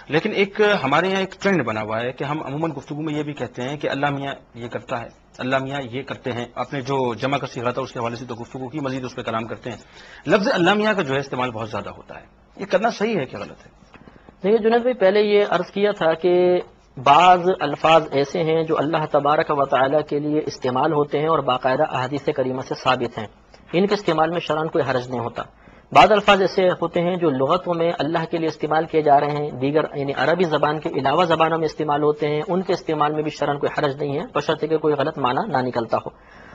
لیکن ایک ہمارے یہاں ایک ٹرینڈ بنا ہوا ہے کہ ہم عموماً گفتگو میں یہ بھی کہتے ہیں کہ اللہ میاں یہ کرتا ہے، اللہ میاں یہ کرتے ہیں۔ آپ نے جو جمع کا صیغہ تھا اس کے حوالے سے تو گفتگو کی، مزید اس پہ کلام کرتے ہیں۔ لفظ اللہ میاں کا جو ہے استعمال بہت زیادہ ہوتا ہے، یہ کرنا صحیح ہے کہ غلط ہے؟ دیکھیے جنید بھائی، پہلے یہ عرض کیا تھا کہ بعض الفاظ ایسے ہیں جو اللہ تبارک و تعالیٰ کے لیے استعمال ہوتے ہیں اور باقاعدہ احادیث کریمہ سے ثابت ہیں، ان کے استعمال میں شرعاً کوئی حرج نہیں ہوتا۔ بعض الفاظ ایسے ہوتے ہیں جو لغتوں میں اللہ کے لیے استعمال کیے جا رہے ہیں، دیگر یعنی عربی زبان کے علاوہ زبانوں میں استعمال ہوتے ہیں، ان کے استعمال میں بھی شرعاً کوئی حرج نہیں ہے، بشرطے کہ کوئی غلط معنی نہ نکلتا ہو۔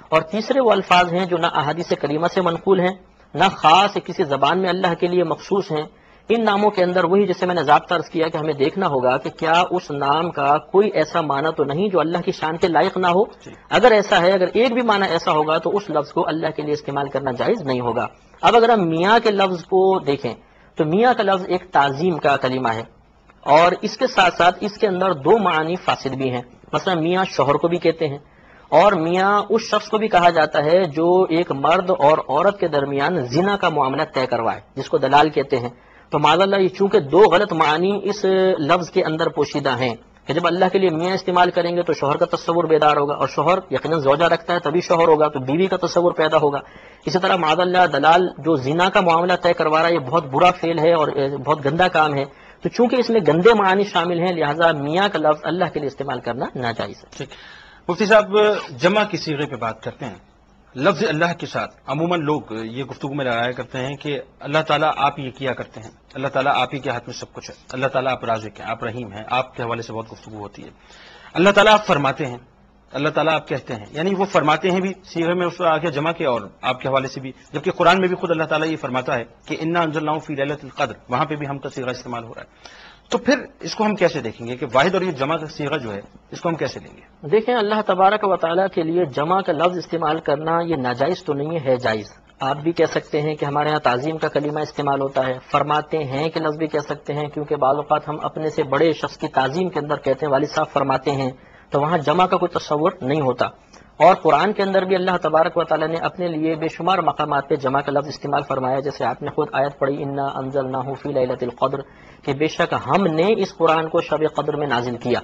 اور تیسرے وہ الفاظ ہیں جو نہ احادیث کریمہ سے منقول ہیں، نہ خاص کسی زبان میں اللہ کے لیے مخصوص ہیں۔ ان ناموں کے اندر وہی جیسے میں نے ضابطہ عرض کیا کہ ہمیں دیکھنا ہوگا کہ کیا اس نام کا کوئی ایسا معنی تو نہیں جو اللہ کی شان کے لائق نہ ہو۔ اگر ایسا ہے، اگر ایک بھی معنی ایسا ہوگا تو اس لفظ کو اللہ کے لیے استعمال کرنا جائز نہیں ہوگا۔ اب اگر ہم میاں کے لفظ کو دیکھیں تو میاں کا لفظ ایک تعظیم کا کلمہ ہے، اور اس کے ساتھ ساتھ اس کے اندر دو معانی فاسد بھی ہیں۔ مثلا میاں شوہر کو بھی کہتے ہیں، اور میاں اس شخص کو بھی کہا جاتا ہے جو ایک مرد اور عورت کے درمیان زنا کا معاملہ طے کروائے، جس کو دلال کہتے ہیں۔ تو معاذ اللہ یہ چونکہ دو غلط معانی اس لفظ کے اندر پوشیدہ ہیں کہ جب اللہ کے لیے میاں استعمال کریں گے تو شوہر کا تصور بیدار ہوگا، اور شوہر یقیناً زوجہ رکھتا ہے تبھی شوہر ہوگا، تو بیوی کا تصور پیدا ہوگا۔ اسی طرح معاذ اللہ دلال جو زنا کا معاملہ طے کروا رہا ہے یہ بہت برا فعل ہے اور بہت گندا کام ہے، تو چونکہ اس میں گندے معانی شامل ہیں لہٰذا میاں کا لفظ اللہ کے لیے استعمال کرنا ناجائز ہے۔ ٹھیک، مفتی صاحب جمع کی صیغے پہ بات کرتے ہیں، لفظ اللہ کے ساتھ عموماً لوگ یہ گفتگو میں لگایا کرتے ہیں کہ اللہ تعالیٰ آپ یہ کیا کرتے ہیں، اللہ تعالیٰ آپ ہی کے ہاتھ میں سب کچھ ہے، اللہ تعالیٰ آپ رازق ہیں، آپ رحیم ہیں، آپ کے حوالے سے بہت گفتگو ہوتی ہے۔ اللہ تعالیٰ آپ فرماتے ہیں، اللہ تعالیٰ آپ کہتے ہیں، یعنی وہ فرماتے ہیں بھی صیغے میں اس کو آگے جمع کے اور آپ کے حوالے سے بھی، جبکہ قرآن میں بھی خود اللہ تعالیٰ یہ فرماتا ہے کہ انا انزلناہ فی لیلۃ القدر، وہاں پہ بھی ہم کا صیغہ استعمال ہو رہا ہے۔ تو پھر اس کو ہم کیسے دیکھیں گے کہ واحد اور یہ جمع کا صیغہ جو ہے اس کو ہم کیسے لیں گے؟ دیکھیں اللہ تبارک و تعالیٰ کے لیے جمع کا لفظ استعمال کرنا یہ ناجائز تو نہیں ہے جائز۔ آپ بھی کہہ سکتے ہیں کہ ہمارے ہاں تعظیم کا کلمہ استعمال ہوتا ہے، فرماتے ہیں کہ لفظ بھی کہہ سکتے ہیں، کیونکہ بعض اوقات ہم اپنے سے بڑے شخص کی تعظیم کے اندر کہتے ہیں والد صاحب فرماتے ہیں، تو وہاں جمع کا کوئی تصور نہیں ہوتا۔ اور قرآن کے اندر بھی اللہ تبارک و تعالیٰ نے اپنے لیے بے شمار مقامات پہ جمع کا لفظ استعمال فرمایا، جیسے آپ نے خود آیت پڑھی انا انزلناہ فی لیلۃ القدر، کہ بے شک ہم نے اس قرآن کو شب قدر میں نازل کیا۔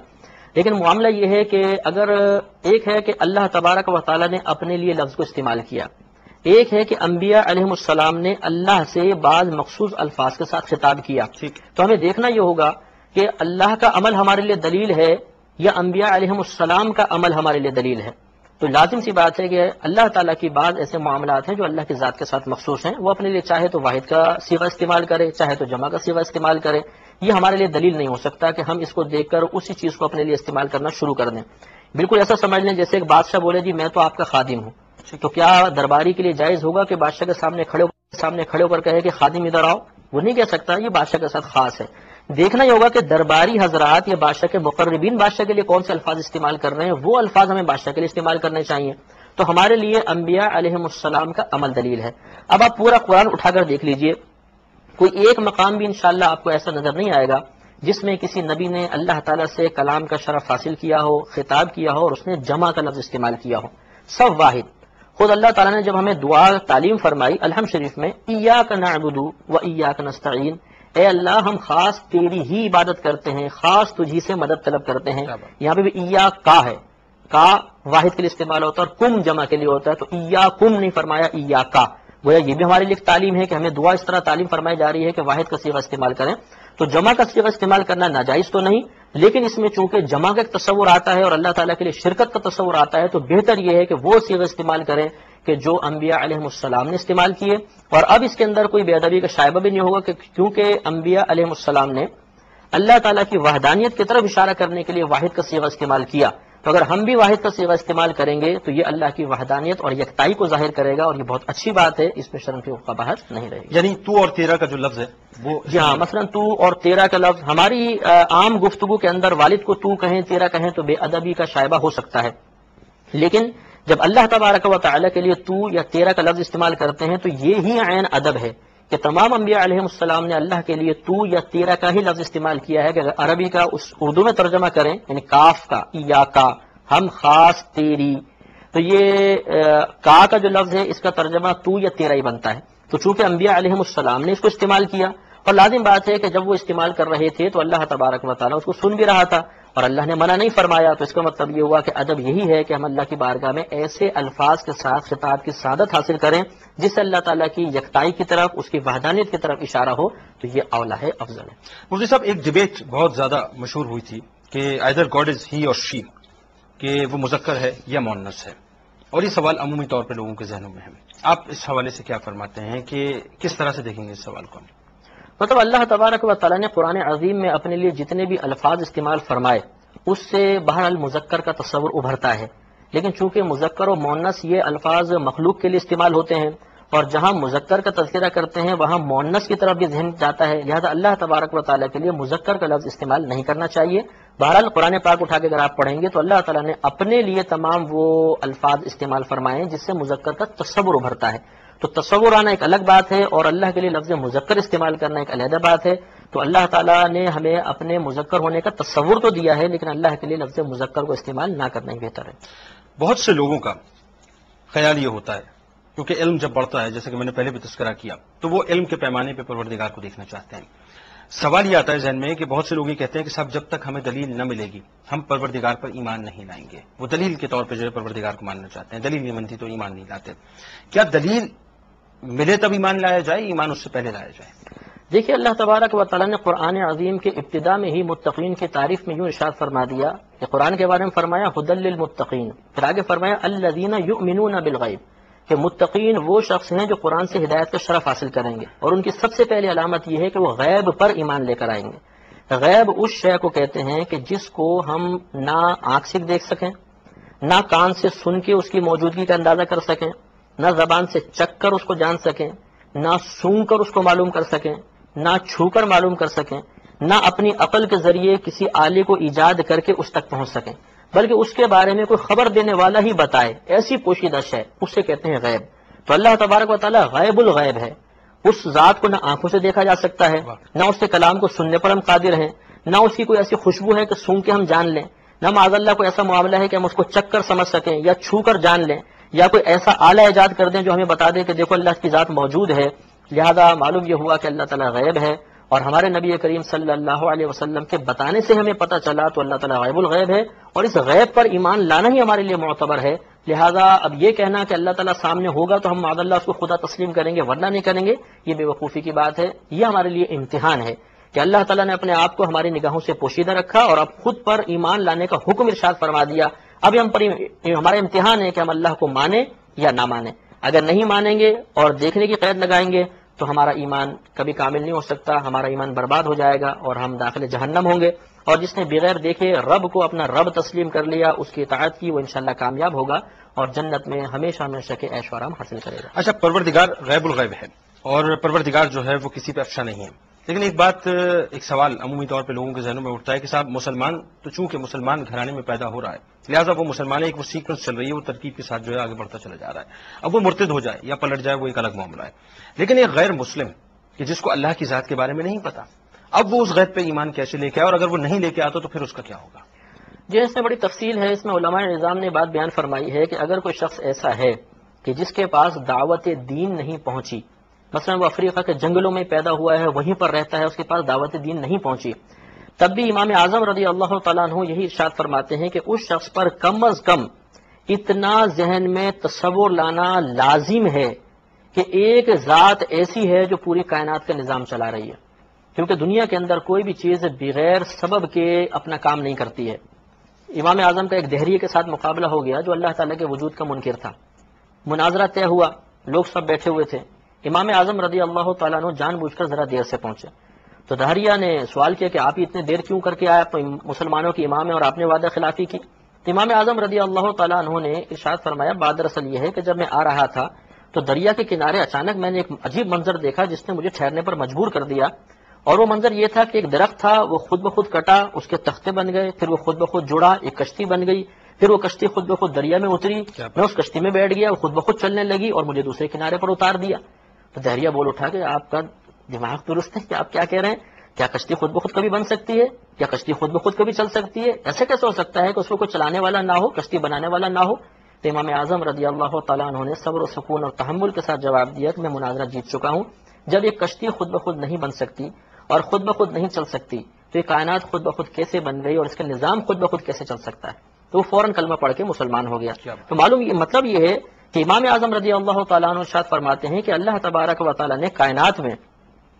لیکن معاملہ یہ ہے کہ اگر ایک ہے کہ اللہ تبارک و تعالیٰ نے اپنے لیے لفظ کو استعمال کیا، ایک ہے کہ انبیاء علیہم السلام نے اللہ سے بعض مخصوص الفاظ کے ساتھ خطاب کیا، تو ہمیں دیکھنا یہ ہوگا کہ اللہ کا عمل ہمارے لیے دلیل ہے یا انبیاء علیہم السلام کا عمل ہمارے لیے دلیل ہے۔ تو لازم سی بات ہے کہ اللہ تعالیٰ کی بعض ایسے معاملات ہیں جو اللہ کی ذات کے ساتھ مخصوص ہیں، وہ اپنے لیے چاہے تو واحد کا صیغہ استعمال کرے، چاہے تو جمع کا صیغہ استعمال کرے، یہ ہمارے لیے دلیل نہیں ہو سکتا کہ ہم اس کو دیکھ کر اسی چیز کو اپنے لیے استعمال کرنا شروع کر دیں۔ بالکل ایسا سمجھ لیں جیسے ایک بادشاہ بولے جی میں تو آپ کا خادم ہوں، تو کیا درباری کے لیے جائز ہوگا کہ بادشاہ کے سامنے کھڑے ہو کر کہے کہ خادم ادھر آؤ؟ وہ نہیں کہہ سکتا، یہ بادشاہ کے ساتھ خاص ہے۔ دیکھنا یہ ہوگا کہ درباری حضرات یا بادشاہ کے مقربین بادشاہ کے لیے کون سے الفاظ استعمال کر رہے ہیں، وہ الفاظ ہمیں بادشاہ کے لیے استعمال کرنے چاہیے۔ تو ہمارے لیے انبیاء علیہم السلام کا عمل دلیل ہے۔ اب آپ پورا قرآن اٹھا کر دیکھ لیجئے، کوئی ایک مقام بھی انشاءاللہ آپ کو ایسا نظر نہیں آئے گا جس میں کسی نبی نے اللہ تعالیٰ سے کلام کا شرف حاصل کیا ہو، خطاب کیا ہو اور اس نے جمع کا لفظ استعمال کیا ہو، سب واحد۔ خود اللہ تعالیٰ نے جب ہمیں دعا تعلیم فرمائی الحمد شریف میں ایاک نعبد و ایاک نستعین، اے اللہ ہم خاص تیری ہی عبادت کرتے ہیں، خاص تجھی سے مدد طلب کرتے ہیں۔ یہاں پہ بھی ایاک کا ہے، کا واحد کے لیے استعمال ہوتا ہے اور کم جمع کے لیے ہوتا ہے، تو ایاکم نہیں فرمایا ایاکا۔ گویا یہ بھی ہمارے لیے تعلیم ہے کہ ہمیں دعا اس طرح تعلیم فرمائی جا رہی ہے کہ واحد کا صیغہ استعمال کریں۔ تو جمع کا صیغہ استعمال کرنا ناجائز تو نہیں، لیکن اس میں چونکہ جمع کا ایک تصور آتا ہے اور اللہ تعالیٰ کے لیے شرکت کا تصور آتا ہے، تو بہتر یہ ہے کہ وہ صیغہ استعمال کریں کہ جو انبیاء علیہ السلام نے استعمال کیے، اور اب اس کے اندر کوئی بے ادبی کا شائبہ بھی نہیں ہوگا کہ کیونکہ انبیاء علیہ السلام نے اللہ تعالیٰ کی وحدانیت کی طرف اشارہ کرنے کے لیے واحد کا صیغہ استعمال کیا، تو اگر ہم بھی واحد کا صیغہ استعمال کریں گے تو یہ اللہ کی وحدانیت اور یکتائی کو ظاہر کرے گا، اور یہ بہت اچھی بات ہے، اس میں شرم کی کا بحث نہیں رہے گی۔ یعنی تو اور تیرا کا جو لفظ ہے وہ جی ہاں، مثلا تو اور تیرا کا لفظ ہماری عام گفتگو کے اندر والد کو تو کہیں تیرا کہیں تو بے ادبی کا شائبہ ہو سکتا ہے، لیکن جب اللہ تبارک و تعالیٰ کے لیے تو یا تیرا کا لفظ استعمال کرتے ہیں تو یہ ہی عین ادب ہے کہ تمام انبیاء علیہ السلام نے اللہ کے لیے تو یا تیرا کا ہی لفظ استعمال کیا ہے کہ اگر عربی کا اس اردو میں ترجمہ کریں، یعنی کاف کا یا کا ہم خاص تیری، تو یہ کا جو لفظ ہے اس کا ترجمہ تو یا تیرا ہی بنتا ہے۔ تو چونکہ انبیاء علیہ السلام نے اس کو استعمال کیا، اور لازم بات ہے کہ جب وہ استعمال کر رہے تھے تو اللہ تبارک و تعالیٰ اس کو سن بھی رہا تھا اور اللہ نے منع نہیں فرمایا، تو اس کا مطلب یہ ہوا کہ ادب یہی ہے کہ ہم اللہ کی بارگاہ میں ایسے الفاظ کے ساتھ خطاب کی سعادت حاصل کریں جس سے اللہ تعالیٰ کی یکتائی کی طرف، اس کی وحدانیت کی طرف اشارہ ہو، تو یہ اولا ہے، افضل ہے۔ مفتی صاحب، ایک ڈبیٹ بہت زیادہ مشہور ہوئی تھی کہ آئدر گاڈ از ہی اور شی، کہ وہ مذکر ہے یا مؤنث ہے، اور یہ سوال عمومی طور پہ لوگوں کے ذہنوں میں ہے۔ آپ اس حوالے سے کیا فرماتے ہیں کہ کس طرح سے دیکھیں گے اس سوال کو؟ مطلب اللہ تبارک و تعالیٰ نے قرآن عظیم میں اپنے لیے جتنے بھی الفاظ استعمال فرمائے اس سے بہرحال مذکر کا تصور ابھرتا ہے، لیکن چونکہ مذکر و مؤنث یہ الفاظ مخلوق کے لیے استعمال ہوتے ہیں، اور جہاں مذکر کا تذکرہ کرتے ہیں وہاں مؤنث کی طرف بھی ذہن جاتا ہے، لہذا اللہ تبارک و تعالیٰ کے لیے مذکر کا لفظ استعمال نہیں کرنا چاہیے۔ بہرحال قرآن پاک اٹھا کے اگر آپ پڑھیں گے تو اللہ تعالیٰ نے اپنے لیے تمام وہ الفاظ استعمال فرمائے ہیں جس سے مذکر کا تصور ابھرتا ہے، تو تصور آنا ایک الگ بات ہے اور اللہ کے لیے لفظ مذکر استعمال کرنا ایک علیحدہ بات ہے۔ تو اللہ تعالیٰ نے ہمیں اپنے مذکر ہونے کا تصور تو دیا ہے، لیکن اللہ کے لیے لفظ مذکر کو استعمال نہ کرنا ہی بہتر ہے۔ بہت سے لوگوں کا خیال یہ ہوتا ہے، کیونکہ علم جب بڑھتا ہے، جیسے کہ میں نے پہلے بھی تذکرہ کیا، تو وہ علم کے پیمانے پہ پروردگار کو دیکھنا چاہتے ہیں۔ سوال یہ آتا ہے ذہن میں کہ بہت سے لوگ یہ کہتے ہیں کہ صاحب جب تک ہمیں دلیل نہ ملے گی ہم پروردگار پر ایمان نہیں لائیں گے۔ وہ دلیل کے طور پہ جو ہے پروردگار کو ماننا چاہتے ہیں، دلیل نہیں ملتی تو ایمان نہیں لاتے۔ کیا دلیل ملے تب ایمان لایا جائے، ایمان اس سے پہلے لایا جائے؟ دیکھیے، اللہ تبارک و تعالیٰ نے قرآن عظیم کے ابتدا میں ہی متقین کی تعریف میں یوں ارشاد فرما دیا کہ قرآن کے بارے میں فرمایا ھدی للمتقین، پھر آگے فرمایا الذین یؤمنون بالغیب، کہ متقین وہ شخص ہیں جو قرآن سے ہدایت کا شرف حاصل کریں گے، اور ان کی سب سے پہلی علامت یہ ہے کہ وہ غیب پر ایمان لے کر آئیں گے۔ غیب اس شے کو کہتے ہیں کہ جس کو ہم نہ آنکھ سے دیکھ سکیں، نہ کان سے سن کے اس کی موجودگی کا اندازہ کر سکیں، نہ زبان سے چکھ کر اس کو جان سکیں، نہ سونگ کر اس کو معلوم کر سکیں، نہ چھو کر معلوم کر سکیں، نہ اپنی عقل کے ذریعے کسی آلے کو ایجاد کر کے اس تک پہنچ سکیں، بلکہ اس کے بارے میں کوئی خبر دینے والا ہی بتائے، ایسی پوشیدہ شے، اس سے کہتے ہیں غیب۔ تو اللہ تبارک و تعالیٰ غیب الغیب ہے، اس ذات کو نہ آنکھوں سے دیکھا جا سکتا ہے، نہ اس کے کلام کو سننے پر ہم قادر ہیں، نہ اس کی کوئی ایسی خوشبو ہے کہ سونگ کے ہم جان لیں، نہ معاذ اللہ کوئی ایسا معاملہ ہے کہ ہم اس کو چکھ کر سمجھ سکیں یا چھو کر جان لیں، یا کوئی ایسا آلہ ایجاد کر دیں جو ہمیں بتا دے کہ دیکھو اللہ کی ذات موجود ہے۔ لہذا معلوم یہ ہوا کہ اللہ تعالیٰ غیب ہے، اور ہمارے نبی کریم صلی اللہ علیہ وسلم کے بتانے سے ہمیں پتہ چلا تو اللہ تعالیٰ غیب الغیب ہے، اور اس غیب پر ایمان لانا ہی ہمارے لیے معتبر ہے۔ لہذا اب یہ کہنا کہ اللہ تعالیٰ سامنے ہوگا تو ہم معاذ اللہ اس کو خدا تسلیم کریں گے ورنہ نہیں کریں گے، یہ بے وقوفی کی بات ہے۔ یہ ہمارے لیے امتحان ہے کہ اللہ تعالیٰ نے اپنے آپ کو ہماری نگاہوں سے پوشیدہ رکھا اور اب خود پر ایمان لانے کا حکم ارشاد فرما دیا۔ اب ہم پر ہمارا امتحان ہے کہ ہم اللہ کو مانیں یا نہ مانیں۔ اگر نہیں مانیں گے اور دیکھنے کی قید لگائیں گے تو ہمارا ایمان کبھی کامل نہیں ہو سکتا، ہمارا ایمان برباد ہو جائے گا اور ہم داخل جہنم ہوں گے۔ اور جس نے بغیر دیکھے رب کو اپنا رب تسلیم کر لیا، اس کی اطاعت کی، وہ انشاءاللہ کامیاب ہوگا اور جنت میں ہمیشہ ہمیشہ کے عیش و آرام حاصل کرے گا۔ اچھا، پروردگار غیب الغیب ہے اور پروردگار جو ہے وہ کسی پہ افشا نہیں ہے، لیکن ایک سوال عمومی طور پہ لوگوں کے ذہنوں میں اٹھتا ہے کہ صاحب مسلمان تو چونکہ مسلمان گھرانے میں پیدا ہو رہا ہے لہٰذا وہ مسلمان ایک وہ سیکوینس چل رہی ہے، وہ ترکیب کے ساتھ جو ہے آگے بڑھتا چلا جا رہا ہے، اب وہ مرتد ہو جائے یا پلٹ جائے وہ ایک الگ معاملہ ہے، لیکن ایک غیر مسلم کہ جس کو اللہ کی ذات کے بارے میں نہیں پتا، اب وہ اس غیب پہ ایمان کیسے لے کے آئے، اور اگر وہ نہیں لے کے آتا تو پھر اس کا کیا ہوگا؟ جی، اس میں بڑی تفصیل ہے۔ اس میں علماء نظام نے بات بیان فرمائی ہے کہ اگر کوئی شخص ایسا ہے کہ جس کے پاس دعوت دین نہیں پہنچی، مثلا وہ افریقہ کے جنگلوں میں پیدا ہوا ہے، وہیں پر رہتا ہے، اس کے پاس دعوت دین نہیں پہنچی، تب بھی امام اعظم رضی اللہ تعالیٰ عنہ یہی ارشاد فرماتے ہیں کہ اس شخص پر کم از کم اتنا ذہن میں تصور لانا لازم ہے کہ ایک ذات ایسی ہے جو پوری کائنات کا نظام چلا رہی ہے، کیونکہ دنیا کے اندر کوئی بھی چیز بغیر سبب کے اپنا کام نہیں کرتی ہے۔ امام اعظم کا ایک دہریے کے ساتھ مقابلہ ہو گیا جو اللہ تعالیٰ کے وجود کا منکر تھا، مناظرہ طے ہوا، لوگ سب بیٹھے ہوئے تھے، امام اعظم رضی اللہ تعالیٰ عنہ جان بوجھ کر ذرا دیر سے پہنچے، تو دہریہ نے سوال کیا کہ آپ اتنے دیر کیوں کر کے آئے، آپ مسلمانوں کے امام ہیں اور آپ نے وعدہ خلافی کی؟ امام اعظم رضی اللہ تعالیٰ عنہ نے ارشاد فرمایا بات دراصل یہ ہے کہ جب میں آ رہا تھا تو دریا کے کنارے اچانک میں نے ایک عجیب منظر دیکھا جس نے مجھے ٹھہرنے پر مجبور کر دیا، اور وہ منظر یہ تھا کہ ایک درخت تھا، وہ خود بخود کٹا، اس کے تختے بن گئے، پھر وہ خود بخود جڑا، ایک کشتی بن گئی، پھر وہ کشتی خود بخود دریا میں اتری، میں اس کشتی میں بیٹھ گیا، وہ خود بخود چلنے لگی اور مجھے دوسرے کنارے پر اتار دیا۔ تو دہریہ بول اٹھا کہ آپ کا دماغ درست ہے کہ آپ کیا کہہ رہے ہیں؟ کیا کشتی خود بخود کبھی بن سکتی ہے؟ کیا کشتی خود بخود کبھی چل سکتی ہے؟ ایسے کیسے ہو سکتا ہے کہ اس کو کوئی چلانے والا نہ ہو، کشتی بنانے والا نہ ہو؟ تو امام اعظم رضی اللہ تعالیٰ عنہ نے صبر و سکون اور تحمل کے ساتھ جواب دیا کہ میں مناظرہ جیت چکا ہوں، جب ایک کشتی خود بخود نہیں بن سکتی اور خود بخود نہیں چل سکتی تو یہ کائنات خود بخود کیسے بن گئی اور اس کا نظام خود بخود کیسے چل سکتا ہے؟ تو وہ فوراً کلمہ پڑھ کے مسلمان ہو گیا۔ تو معلوم مطلب یہ ہے کہ امام اعظم رضی اللہ تعالیٰ عنہ ارشاد فرماتے ہیں کہ اللہ تبارک و تعالیٰ نے کائنات میں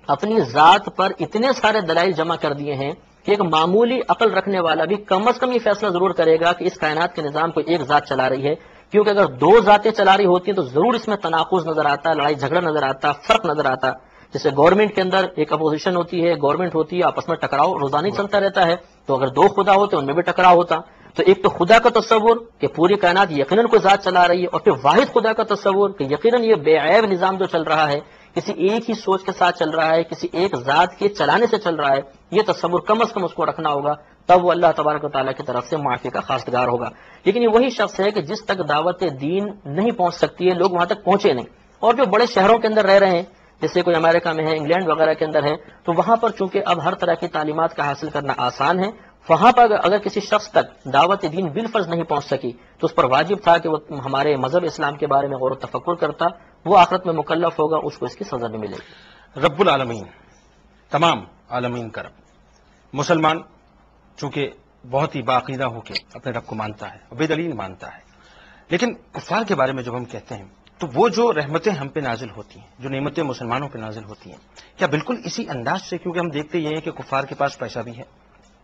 اپنی ذات پر اتنے سارے دلائل جمع کر دیے ہیں کہ ایک معمولی عقل رکھنے والا بھی کم از کم یہ فیصلہ ضرور کرے گا کہ اس کائنات کے نظام کو ایک ذات چلا رہی ہے، کیونکہ اگر دو ذاتیں چلا رہی ہوتی ہیں تو ضرور اس میں تناقض نظر آتا، لڑائی جھگڑا نظر آتا، فرق نظر آتا۔ جیسے گورنمنٹ کے اندر ایک اپوزیشن ہوتی ہے، گورنمنٹ ہوتی ہے، آپس میں ٹکراؤ روزانہ ہی چلتا رہتا ہے، تو اگر دو خدا ہوتے ان میں بھی ٹکراؤ ہوتا۔ تو ایک تو خدا کا تصور کہ پوری کائنات یقیناً کوئی ذات چلا رہی ہے، اور پھر واحد خدا کا تصور کہ یقیناً یہ بے عیب نظام جو چل رہا ہے کسی ایک ہی سوچ کے ساتھ چل رہا ہے، کسی ایک ذات کے چلانے سے چل رہا ہے، یہ تصور کم از کم اس کو رکھنا ہوگا، تب وہ اللہ تبارک و تعالیٰ کی طرف سے معافی کا خواستگار ہوگا۔ لیکن یہ وہی شخص ہے کہ جس تک دعوت دین نہیں پہنچ سکتی ہے، لوگ وہاں تک پہنچے نہیں، اور جو بڑے شہروں کے اندر رہ رہے ہیں جیسے کوئی امریکہ میں ہے، انگلینڈ وغیرہ کے اندر ہے، تو وہاں پر چونکہ اب ہر طرح کی تعلیمات کا حاصل کرنا آسان ہے، وہاں پر اگر کسی شخص تک دعوت دین بالفرض نہیں پہنچ سکی تو اس پر واجب تھا کہ وہ ہمارے مذہب اسلام کے بارے میں غور و تفکر کرتا، وہ آخرت میں مکلف ہوگا، اس کو اس کی سزا بھی ملے گی۔ رب العالمین، تمام عالمین کا رب، مسلمان چونکہ بہت ہی باعقیدہ ہو کے اپنے رب کو مانتا ہے، بے دلیل مانتا ہے، لیکن کفار کے بارے میں جب ہم کہتے ہیں تو وہ جو رحمتیں ہم پہ نازل ہوتی ہیں، جو نعمتیں مسلمانوں پہ نازل ہوتی ہیں، کیا بالکل اسی انداز سے؟ کیونکہ ہم دیکھتے یہ ہیں کہ کفار کے پاس پیسہ بھی ہے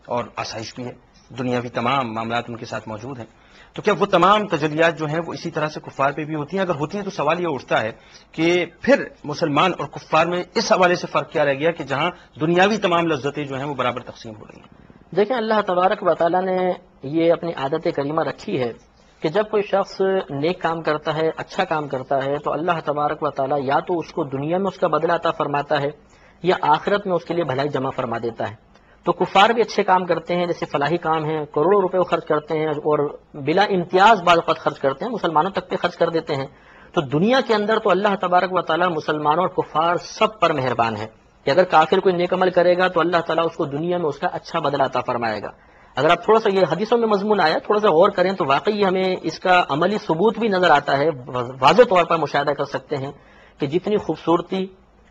اور آسائش بھی ہے، دنیاوی تمام معاملات ان کے ساتھ موجود ہیں، تو کیا وہ تمام تجلیات جو ہیں وہ اسی طرح سے کفار پہ بھی ہوتی ہیں؟ اگر ہوتی ہیں تو سوال یہ اٹھتا ہے کہ پھر مسلمان اور کفار میں اس حوالے سے فرق کیا رہ گیا کہ جہاں دنیاوی تمام لذتیں جو ہیں وہ برابر تقسیم ہو رہی ہیں؟ دیکھیں، اللہ تبارک و تعالیٰ نے یہ اپنی عادت کریمہ رکھی ہے کہ جب کوئی شخص نیک کام کرتا ہے، اچھا کام کرتا ہے، تو اللہ تبارک و تعالیٰ یا تو اس کو دنیا میں اس کا بدلہ عطا فرماتا ہے یا آخرت میں اس کے لیے بھلائی جمع فرما دیتا ہے۔ تو کفار بھی اچھے کام کرتے ہیں، جیسے فلاحی کام ہیں، کروڑوں روپے خرچ کرتے ہیں اور بلا امتیاز بعض اوقات خرچ کرتے ہیں، مسلمانوں تک پہ خرچ کر دیتے ہیں۔ تو دنیا کے اندر تو اللہ تبارک و تعالیٰ مسلمانوں اور کفار سب پر مہربان ہے کہ اگر کافر کوئی نیک عمل کرے گا تو اللہ تعالیٰ اس کو دنیا میں اس کا اچھا بدلہ عطا فرمائے گا۔ اگر آپ تھوڑا سا یہ حدیثوں میں مضمون آیا تھوڑا سا غور کریں تو واقعی ہمیں اس کا عملی ثبوت بھی نظر آتا ہے، واضح طور پر مشاہدہ کر سکتے ہیں کہ جتنی خوبصورتی،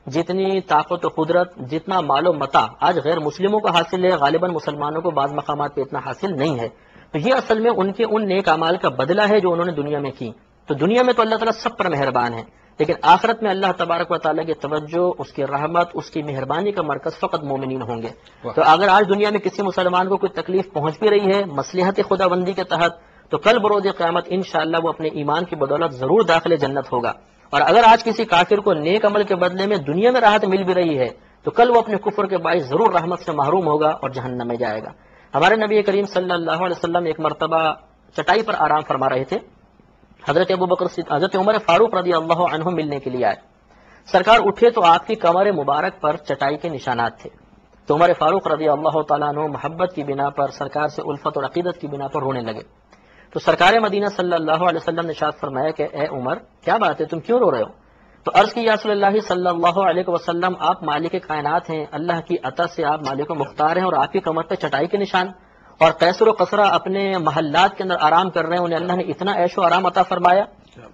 جتنی طاقت و قدرت، جتنا مال و متاع آج غیر مسلموں کو حاصل ہے، غالباً مسلمانوں کو بعض مقامات پہ اتنا حاصل نہیں ہے، تو یہ اصل میں ان کے ان نیک اعمال کا بدلہ ہے جو انہوں نے دنیا میں کی۔ تو دنیا میں تو اللہ تعالیٰ سب پر مہربان ہے، لیکن آخرت میں اللہ تبارک و تعالیٰ کی توجہ، اس کی رحمت، اس کی مہربانی کا مرکز فقط مومنین ہوں گے۔ تو اگر آج دنیا میں کسی مسلمان کو کوئی تکلیف پہنچ بھی رہی ہے مصلحت خدا بندی کے تحت، تو کل بروز قیامت انشاءاللہ وہ اپنے ایمان کی بدولت ضرور داخل جنت ہوگا۔ اور اگر آج کسی کافر کو نیک عمل کے بدلے میں دنیا میں راحت مل بھی رہی ہے تو کل وہ اپنے کفر کے باعث ضرور رحمت سے محروم ہوگا اور جہنم میں جائے گا۔ ہمارے نبی کریم صلی اللہ علیہ وسلم ایک مرتبہ چٹائی پر آرام فرما رہے تھے، حضرت حضرت عمر فاروق رضی اللہ عنہ ملنے کے لیے آئے۔ سرکار اٹھے تو آپ کی کمر مبارک پر چٹائی کے نشانات تھے، تو عمر فاروق رضی اللہ تعالیٰ عنہ محبت کی بنا پر سرکار سے الفت اور عقیدت کی بنا پر رونے لگے۔ تو سرکار مدینہ صلی اللہ علیہ وسلم نے ارشاد فرمایا کہ اے عمر، کیا بات ہے، تم کیوں رو رہے ہو؟ تو عرض کی یا رسول اللہ صلی اللہ علیہ وسلم، آپ مالک کائنات ہیں، اللہ کی عطا سے آپ مالک و مختار ہیں، اور آپ کی کمر پہ چٹائی کے نشان، اور قیصر و قصرہ اپنے محلات کے اندر آرام کر رہے ہیں، انہیں اللہ نے اتنا عیش و آرام عطا فرمایا۔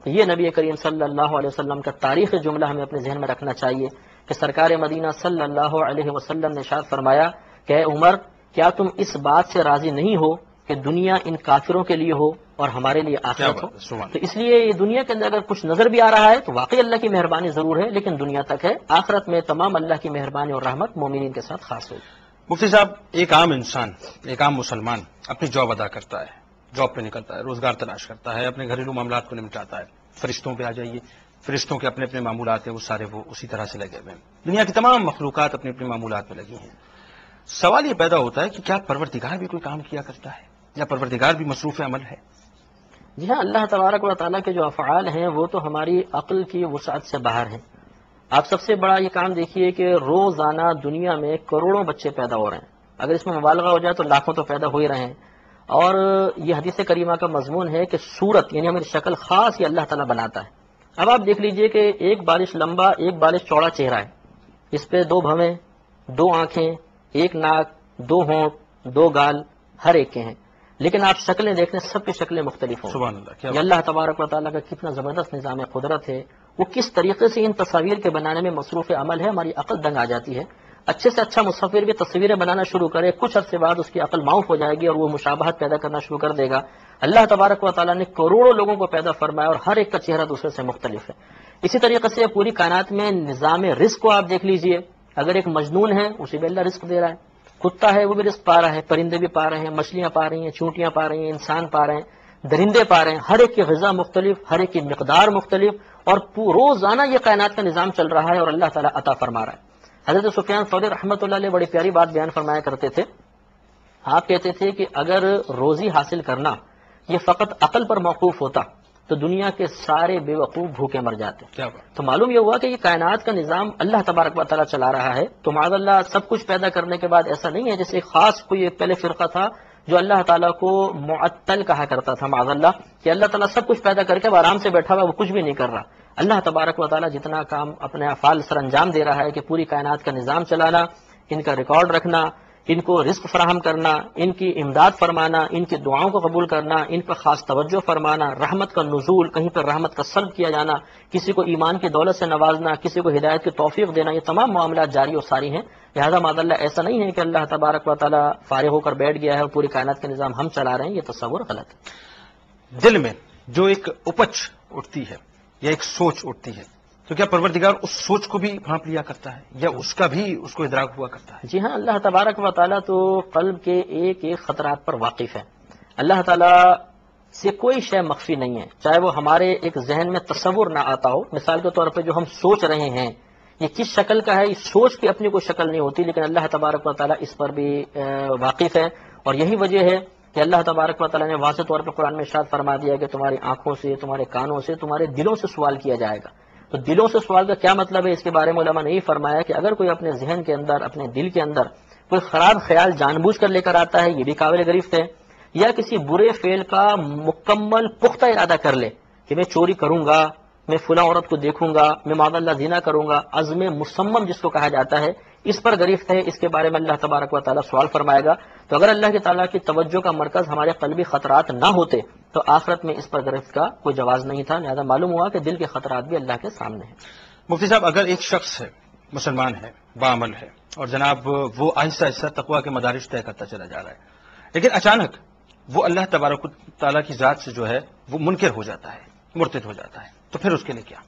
یہ نبی کریم صلی اللہ علیہ وسلم کا تاریخ جملہ ہمیں اپنے ذہن میں رکھنا چاہیے کہ سرکار مدینہ صلی اللہ علیہ وسلم نے ارشاد فرمایا کہ اے عمر، کیا تم اس بات سے راضی نہیں ہو کہ دنیا ان کافروں کے لیے ہو اور ہمارے لیے آخرت ہو؟ تو اس لیے یہ دنیا کے اندر اگر کچھ نظر بھی آ رہا ہے تو واقعی اللہ کی مہربانی ضرور ہے، لیکن دنیا تک ہے، آخرت میں تمام اللہ کی مہربانی اور رحمت مومنین کے ساتھ خاص ہوگی۔ مفتی صاحب، ایک عام انسان، ایک عام مسلمان اپنی جاب ادا کرتا ہے، جاب پہ نکلتا ہے، روزگار تلاش کرتا ہے، اپنے گھریلو معاملات کو نمٹاتا ہے، فرشتوں پہ آ جائیے، فرشتوں کے اپنے اپنے معمولات ہیں، وہ سارے وہ اسی طرح سے لگے ہوئے ہیں، دنیا کی تمام مخلوقات اپنے اپنے معمولات پہ لگی ہیں۔ سوال یہ پیدا ہوتا ہے کہ کیا پروردگار بھی کوئی کام کیا کرتا ہے، یا پروردگار بھی مصروف عمل ہے؟ جی ہاں، اللہ تبارک و تعالیٰ کے جو افعال ہیں وہ تو ہماری عقل کی وسعت سے باہر ہیں۔ آپ سب سے بڑا یہ کام دیکھیے کہ روزانہ دنیا میں کروڑوں بچے پیدا ہو رہے ہیں، اگر اس میں مبالغہ ہو جائے تو لاکھوں تو پیدا ہو ہی رہے ہیں، اور یہ حدیث کریمہ کا مضمون ہے کہ صورت یعنی ہماری شکل خاص یہ اللہ تعالیٰ بناتا ہے۔ اب آپ دیکھ لیجئے کہ ایک بالش لمبا ایک بالش چوڑا چہرہ ہے، اس پہ 2 بھویں، 2 آنکھیں، 1 ناک، 2 ہونٹ، 2 گال ہر ایک کے ہیں، لیکن آپ شکلیں دیکھیں سب کی شکلیں مختلف ہوں۔ سبحان اللہ، کیا یہ اللہ تبارک و تعالیٰ کا کتنا زبردست نظام قدرت ہے، وہ کس طریقے سے ان تصاویر کے بنانے میں مصروف عمل ہے، ہماری عقل دنگ آ جاتی ہے۔ اچھے سے اچھا مصور بھی تصویریں بنانا شروع کرے، کچھ عرصے بعد اس کی عقل معاف ہو جائے گی اور وہ مشابہت پیدا کرنا شروع کر دے گا۔ اللہ تبارک و تعالیٰ نے کروڑوں لوگوں کو پیدا فرمایا اور ہر ایک کا چہرہ دوسرے سے مختلف ہے۔ اسی طریقے سے پوری کائنات میں نظام رزق کو آپ دیکھ لیجئے، اگر ایک مجنون ہے اسے بھی اللہ رزق دے رہا ہے، کتا ہے وہ بھی رزق پا رہا ہے، پرندے بھی پا رہے ہیں، مچھلیاں پا رہی ہیں، چونٹیاں پا رہی ہیں، انسان پا رہے ہیں، درندے پا رہے ہیں، ہر ایک کی غذا مختلف، ہر ایک کی مقدار مختلف، اور روزانہ یہ کائنات کا نظام چل رہا ہے اور اللہ تعالیٰ عطا فرما رہا ہے۔ حضرت سفیان ثوری رحمۃ اللہ علیہ بڑی پیاری بات بیان فرمایا کرتے تھے، آپ کہتے تھے کہ اگر روزی حاصل کرنا یہ فقط عقل پر موقوف ہوتا تو دنیا کے سارے بے وقوف بھوکے مر جاتے۔ کیا بات؟ تو معلوم یہ ہوا کہ یہ کائنات کا نظام اللہ تبارک و تعالیٰ چلا رہا ہے، تو معاذ اللہ سب کچھ پیدا کرنے کے بعد ایسا نہیں ہے جیسے ایک خاص کوئی ایک پہلے فرقہ تھا جو اللہ تعالیٰ کو معطل کہا کرتا تھا، معاذ اللہ، کہ اللہ تعالیٰ سب کچھ پیدا کر کے اب آرام سے بیٹھا ہوا، وہ کچھ بھی نہیں کر رہا۔ اللہ تبارک و تعالیٰ جتنا کام اپنے افعال سر انجام دے رہا ہے کہ پوری کائنات کا نظام چلانا، ان کا ریکارڈ رکھنا، ان کو رزق فراہم کرنا، ان کی امداد فرمانا، ان کی دعاؤں کو قبول کرنا، ان پر خاص توجہ فرمانا، رحمت کا نزول، کہیں پر رحمت کا سلب کیا جانا، کسی کو ایمان کی دولت سے نوازنا، کسی کو ہدایت کی توفیق دینا، یہ تمام معاملات جاری و ساری ہیں۔ لہذا معاذ اللہ ایسا نہیں ہے کہ اللہ تبارک و تعالیٰ فارغ ہو کر بیٹھ گیا ہے اور پوری کائنات کا نظام ہم چلا رہے ہیں، یہ تصور غلط ہے۔ دل میں جو ایک اپچ اٹھتی ہے یا ایک سوچ اٹھتی ہے، تو کیا پروردگار اس سوچ کو بھی بھانپ لیا کرتا ہے یا اس کا بھی اس کو ادراک ہوا کرتا ہے؟ جی ہاں، اللہ تبارک و تعالیٰ تو قلب کے ایک ایک خطرات پر واقف ہے۔ اللہ تعالیٰ سے کوئی شے مخفی نہیں ہے، چاہے وہ ہمارے ایک ذہن میں تصور نہ آتا ہو۔ مثال کے طور پہ جو ہم سوچ رہے ہیں یہ کس شکل کا ہے، اس سوچ کی اپنی کوئی شکل نہیں ہوتی، لیکن اللہ تبارک و تعالیٰ اس پر بھی واقف ہے، اور یہی وجہ ہے کہ اللہ تبارک و تعالیٰ نے واضح طور پہ قرآن میں ارشاد فرما دیا کہ تمہاری آنکھوں سے، تمہارے کانوں سے، تمہارے دلوں سے سوال کیا جائے گا۔ تو دلوں سے سوال کا کیا مطلب ہے، اس کے بارے میں علماء نے یہ فرمایا کہ اگر کوئی اپنے ذہن کے اندر، اپنے دل کے اندر کوئی خراب خیال جان بوجھ کر لے کر آتا ہے، یہ بھی قابل گرفت ہے، یا کسی برے فعل کا مکمل پختہ ارادہ کر لے کہ میں چوری کروں گا، میں فلاں عورت کو دیکھوں گا، میں معاذ اللہ زنا کروں گا، عزم مصمم جس کو کہا جاتا ہے، اس پر گرفت ہے، اس کے بارے میں اللہ تبارک و تعالیٰ سوال فرمائے گا۔ تو اگر اللہ تعالیٰ کی توجہ کا مرکز ہمارے قلبی خطرات نہ ہوتے تو آخرت میں اس پر گرفت کا کوئی جواز نہیں تھا، لہذا معلوم ہوا کہ دل کے خطرات بھی اللہ کے سامنے ہیں۔ مفتی صاحب، اگر ایک شخص ہے، مسلمان ہے، باعمل ہے، اور جناب وہ آہستہ آہستہ تقویٰ کے مدارج طے کرتا چلا جا رہا ہے، لیکن اچانک وہ اللہ تبارک و تعالیٰ کی ذات سے جو ہے وہ منکر ہو جاتا ہے، مرتد ہو جاتا ہے، تو پھر اس کے لیے کیا؟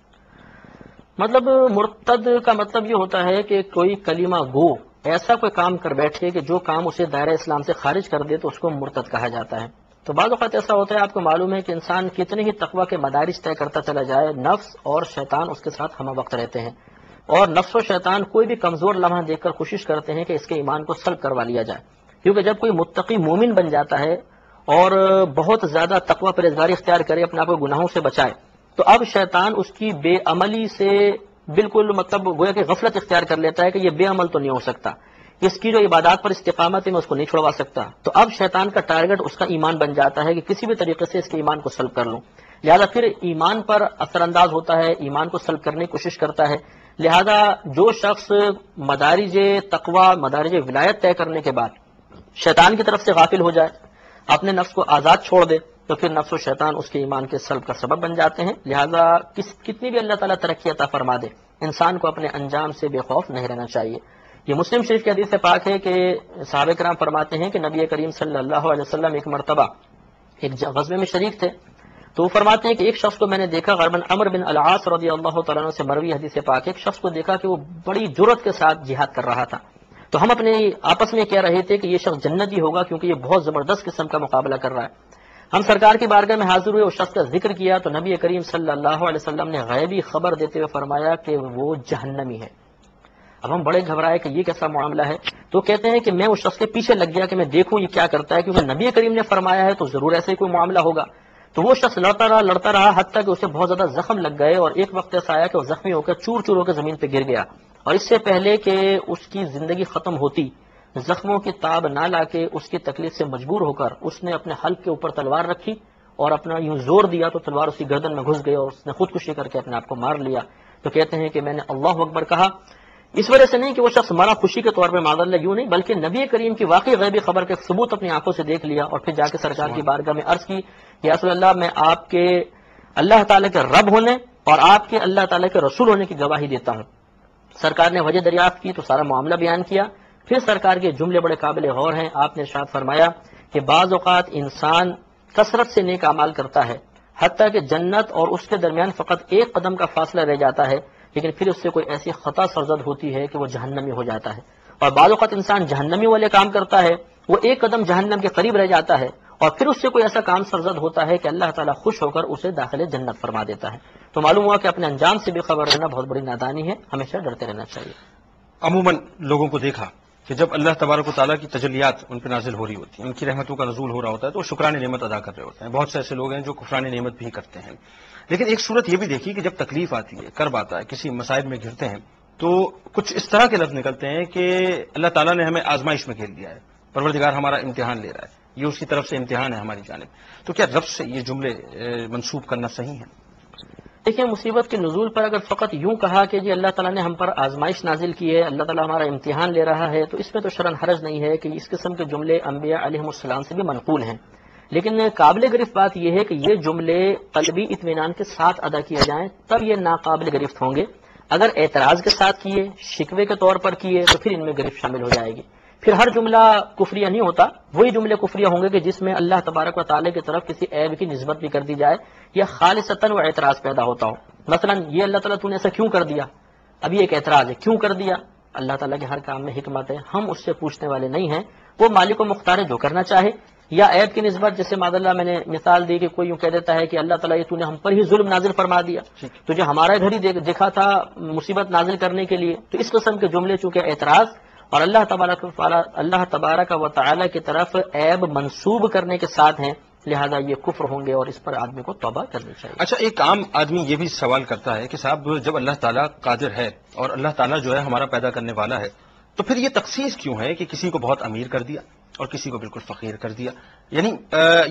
مطلب مرتد کا مطلب یہ ہوتا ہے کہ کوئی کلمہ گو ایسا کوئی کام کر بیٹھے کہ جو کام اسے دائرہ اسلام سے خارج کر دے تو اس کو مرتد کہا جاتا ہے۔ تو بعض اوقات ایسا ہوتا ہے، آپ کو معلوم ہے کہ انسان کتنے ہی تقویٰ کے مدارج طے کرتا چلا جائے، نفس اور شیطان اس کے ساتھ ہمہ وقت رہتے ہیں، اور نفس و شیطان کوئی بھی کمزور لمحہ دیکھ کر کوشش کرتے ہیں کہ اس کے ایمان کو سلب کروا لیا جائے، کیونکہ جب کوئی متقی مومن بن جاتا ہے اور بہت زیادہ تقویٰ پرہیزگاری اختیار کرے، اپنے آپ کو گناہوں سے بچائے، تو اب شیطان اس کی بے عملی سے بالکل مطلب گویا کہ غفلت اختیار کر لیتا ہے کہ یہ بے عمل تو نہیں ہو سکتا، اس کی جو عبادات پر استقامت ہے میں اس کو نہیں چھڑوا سکتا، تو اب شیطان کا ٹارگٹ اس کا ایمان بن جاتا ہے کہ کسی بھی طریقے سے اس کے ایمان کو سلب کر لوں، لہذا پھر ایمان پر اثر انداز ہوتا ہے، ایمان کو سلب کرنے کی کوشش کرتا ہے۔ لہذا جو شخص مدارج تقویٰ، مدارج ولایت طے کرنے کے بعد شیطان کی طرف سے غافل ہو جائے، اپنے نفس کو آزاد چھوڑ دے، تو پھر نفس و شیطان اس کے ایمان کے سلب کا سبب بن جاتے ہیں۔ لہذا کتنی بھی اللہ تعالیٰ ترقی عطا فرما دے، انسان کو اپنے انجام سے بے خوف نہیں رہنا چاہیے۔ یہ مسلم شریف کی حدیث پاک ہے کہ صحابہ کرام فرماتے ہیں کہ نبی کریم صلی اللہ علیہ وسلم ایک مرتبہ ایک غزوے میں شریک تھے، تو وہ فرماتے ہیں کہ ایک شخص کو میں نے دیکھا، غالباً عمرو بن العاص رضی اللہ تعالیٰ عنہ سے مروی حدیث پاک، ایک شخص کو دیکھا کہ وہ بڑی جرأت کے ساتھ جہاد کر رہا تھا، تو ہم اپنے آپس میں کہہ رہے تھے کہ یہ شخص جنتی ہوگا کیونکہ یہ بہت زبردست قسم کا مقابلہ کر رہا ہے۔ ہم سرکار کی بارگاہ میں حاضر ہوئے، اس شخص کا ذکر کیا تو نبی کریم صلی اللہ علیہ وسلم نے غیبی خبر دیتے ہوئے فرمایا کہ وہ جہنمی ہے۔ اب ہم بڑے گھبرائے کہ یہ کیسا معاملہ ہے، تو کہتے ہیں کہ میں اس شخص کے پیچھے لگ گیا کہ میں دیکھوں یہ کیا کرتا ہے، کیونکہ نبی کریم نے فرمایا ہے تو ضرور ایسے ہی کوئی معاملہ ہوگا۔ تو وہ شخص لڑتا رہا حتیٰ کہ اسے بہت زیادہ زخم لگ گئے، اور ایک وقت ایسا آیا کہ وہ زخمی ہو کر چور چور ہو کر زمین پہ گر گیا، اور اس سے پہلے کہ اس کی زندگی ختم ہوتی، زخموں کی تاب نہ لا کے اس کی تکلیف سے مجبور ہو کر اس نے اپنے حلق کے اوپر تلوار رکھی اور اپنا یوں زور دیا تو تلوار اسی گردن میں گھس گئی اور اس نے خودکشی کر کے اپنے آپ کو مار لیا۔ تو کہتے ہیں کہ میں نے اللہ اکبر کہا، اس وجہ سے نہیں کہ وہ شخص مرا خوشی کے طور پہ معاذ اللہ، یوں نہیں، بلکہ نبی کریم کی واقعی غیبی خبر کے ثبوت اپنی آنکھوں سے دیکھ لیا، اور پھر جا کے سرکار کی بارگاہ میں عرض کی کہ یا رسول اللہ، میں آپ کے اللہ تعالیٰ کے رب ہونے اور آپ کے اللہ تعالیٰ کے رسول ہونے کی گواہی دیتا ہوں۔ سرکار نے وجہ دریافت کی تو سارا معاملہ بیان کیا، پھر سرکار کے جملے بڑے قابل غور ہیں۔ آپ نے ارشاد فرمایا کہ بعض اوقات انسان کثرت سے نیک اعمال کرتا ہے حتیٰ کہ جنت اور اس کے درمیان فقط ایک قدم کا فاصلہ رہ جاتا ہے، لیکن پھر اس سے کوئی ایسی خطا سرزد ہوتی ہے کہ وہ جہنمی ہو جاتا ہے، اور بعض اوقات انسان جہنمی والے کام کرتا ہے، وہ ایک قدم جہنم کے قریب رہ جاتا ہے، اور پھر اس سے کوئی ایسا کام سرزد ہوتا ہے کہ اللہ تعالیٰ خوش ہو کر اسے داخل جنت فرما دیتا ہے۔ تو معلوم ہوا کہ اپنے انجام سے بھی خبر رہنا بہت بڑی نادانی ہے، ہمیشہ ڈرتے رہنا چاہیے۔ عموماً لوگوں کو دیکھا کہ جب اللہ تبارک و تعالیٰ کی تجلیات ان پہ نازل ہو رہی ہوتی ہیں، ان کی رحمتوں کا نزول ہو رہا ہوتا ہے، تو وہ شکران نعمت ادا کر رہے ہوتے ہیں۔ بہت سے ایسے لوگ ہیں جو کفران نعمت بھی کرتے ہیں، لیکن ایک صورت یہ بھی دیکھی کہ جب تکلیف آتی ہے، کرب آتا ہے، کسی مصائب میں گھرتے ہیں، تو کچھ اس طرح کے لفظ نکلتے ہیں کہ اللہ تعالیٰ نے ہمیں آزمائش میں گھیر دیا ہے، پروردگار ہمارا امتحان لے رہا ہے، یہ اس کی طرف سے امتحان ہے ہماری جانب۔ تو کیا رب سے یہ جملے منسوب کرنا صحیح ہے؟ دیکھیں، مصیبت کے نزول پر اگر فقط یوں کہا کہ جی اللہ تعالیٰ نے ہم پر آزمائش نازل کی ہے، اللہ تعالیٰ ہمارا امتحان لے رہا ہے، تو اس میں تو شرعاً حرج نہیں ہے کہ اس قسم کے جملے انبیاء علیہم السلام سے بھی منقول ہیں، لیکن قابل گرفت بات یہ ہے کہ یہ جملے قلبی اطمینان کے ساتھ ادا کیے جائیں تب یہ ناقابل گرفت ہوں گے۔ اگر اعتراض کے ساتھ کیے، شکوے کے طور پر کیے، تو پھر ان میں گرفت شامل ہو جائے گی۔ پھر ہر جملہ کفریہ نہیں ہوتا، وہی جملے کفریہ ہوں گے کہ جس میں اللہ تبارک و تعالیٰ کی طرف کسی عیب کی نسبت بھی کر دی جائے یا خالصتاً وہ اعتراض پیدا ہوتا ہو۔ مثلا یہ اللہ تعالیٰ تو نے ایسا کیوں کر دیا، اب یہ ایک اعتراض ہے، کیوں کر دیا؟ اللہ تعالیٰ کے ہر کام میں حکمت ہے، ہم اس سے پوچھنے والے نہیں ہیں، وہ مالک و مختار ہے جو کرنا چاہے۔ یا عیب کی نسبت، جیسے معاذ اللہ میں نے مثال دی کہ کوئی یوں کہہ دیتا ہے کہ اللہ تعالیٰ یہ تو نے ہم پر ہی ظلم نازل فرما دیا، تجھے ہمارا گھر ہی دیکھا تھا مصیبت نازل کرنے کے لیے۔ تو اس قسم کے جملے چونکہ اعتراض اور اللہ تبارک و تعالیٰ کی طرف عیب منسوب کرنے کے ساتھ ہیں، لہذا یہ کفر ہوں گے اور اس پر آدمی کو توبہ کرنی چاہیے۔ اچھا، ایک عام آدمی یہ بھی سوال کرتا ہے کہ صاحب جب اللہ تعالیٰ قادر ہے اور اللہ تعالیٰ جو ہے ہمارا پیدا کرنے والا ہے، تو پھر یہ تخصیص کیوں ہے کہ کسی کو بہت امیر کر دیا اور کسی کو بالکل فقیر کر دیا؟ یعنی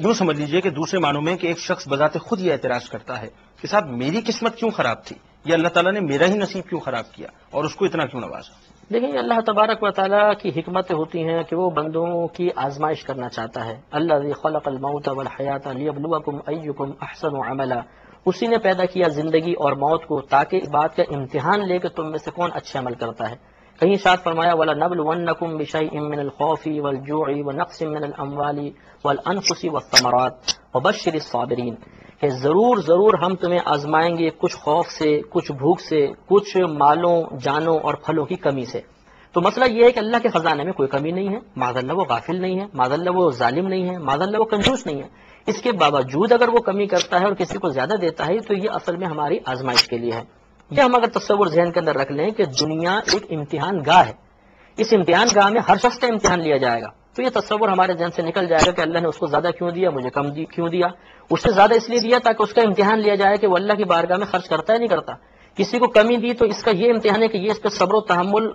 یوں سمجھ لیجئے کہ دوسرے معنوں میں کہ ایک شخص بذات خود یہ اعتراض کرتا ہے کہ صاحب میری قسمت کیوں خراب تھی، یا اللہ تعالیٰ نے میرا ہی نصیب کیوں خراب کیا اور اس کو اتنا کیوں نوازا؟ دیکھیں، اللہ تبارک و تعالیٰ کی حکمتیں ہوتی ہیں کہ وہ بندوں کی آزمائش کرنا چاہتا ہے۔ الذی خلق الموت والحیات لیبلوکم ایکم احسن عملا، اسی نے پیدا کیا زندگی اور موت کو تاکہ اس بات کا امتحان لے کہ تم میں سے کون اچھے عمل کرتا ہے۔ کہیں ارشاد فرمایا وَلَنَبْلُوَنَّكُمْ بِشَيْءٍ مِّنَ الْخَوْفِ وَالْجُوعِ وَنَقْصٍ مِّنَ الْأَمْوَالِ وَالْأَنفُسِ وَالثَّمَرَاتِ وَبَشِّرِ الصَّابِرِينَ، کہ ضرور ہم تمہیں آزمائیں گے، کچھ خوف سے، کچھ بھوک سے، کچھ مالوں جانوں اور پھلوں کی کمی سے۔ تو مسئلہ یہ ہے کہ اللہ کے خزانے میں کوئی کمی نہیں ہے، معاذ اللہ وہ غافل نہیں ہے، معاذ اللہ وہ ظالم نہیں ہے، معاذ اللہ وہ کنجوس نہیں ہے۔ اس کے باوجود اگر وہ کمی کرتا ہے اور کسی کو زیادہ دیتا ہے تو یہ اصل میں ہماری آزمائش کے لیے ہے۔ یہ ہم اگر تصور ذہن کے اندر رکھ لیں کہ دنیا ایک امتحان گاہ ہے، اس امتحان گاہ میں ہر شخص کا امتحان لیا جائے گا، تو یہ تصور ہمارے ذہن سے نکل جائے گا کہ اللہ نے اس کو زیادہ کیوں دیا، مجھے کم کیوں دیا۔ اس سے زیادہ اس لیے دیا تاکہ اس کا امتحان لیا جائے کہ وہ اللہ کی بارگاہ میں خرچ کرتا ہے نہیں کرتا۔ کسی کو کمی دی تو اس کا یہ امتحان ہے کہ یہ اس پہ صبر و تحمل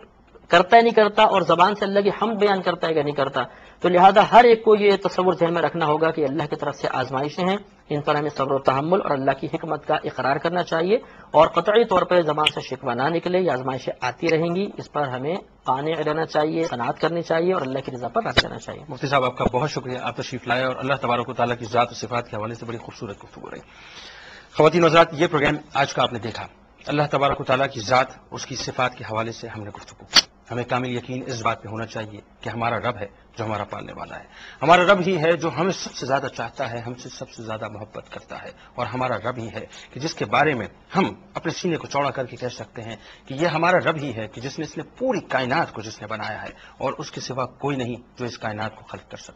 کرتا ہے نہیں کرتا، اور زبان سے اللہ کی حمد بیان کرتا ہے کہ نہیں کرتا۔ تو لہذا ہر ایک کو یہ تصور ذہن میں رکھنا ہوگا کہ اللہ کی طرف سے آزمائشیں ہیں، ان پر ہمیں صبر و تحمل اور اللہ کی حکمت کا اقرار کرنا چاہیے، اور قطعی طور پر زبان سے شکوہ نہ نکلے، یہ آزمائشیں آتی رہیں گی، اس پر ہمیں قانع رہنا چاہیے، قناعت کرنی چاہیے اور اللہ کی رضا پر راضی رہنا چاہیے۔ مفتی صاحب، آپ کا بہت شکریہ، آپ تشریف لائے اور اللہ تبارک و تعالیٰ کی ذات و صفات کے حوالے سے بڑی خوبصورت گفتگو رہی۔ خواتین و حضرات، یہ پروگرام آج کا آپ نے دیکھا، اللہ تبارک و تعالیٰ کی ذات، اس کی صفات کے حوالے سے ہم نے گفتگو کی۔ ہمیں کامل یقین اس بات پہ ہونا چاہیے کہ ہمارا رب ہے جو ہمارا پالنے والا ہے، ہمارا رب ہی ہے جو ہمیں سب سے زیادہ چاہتا ہے، ہم سے سب سے زیادہ محبت کرتا ہے، اور ہمارا رب ہی ہے کہ جس کے بارے میں ہم اپنے سینے کو چوڑا کر کے کہہ سکتے ہیں کہ یہ ہمارا رب ہی ہے کہ جس نے پوری کائنات کو جس نے بنایا ہے، اور اس کے سوا کوئی نہیں جو اس کائنات کو خلق کر سکتا۔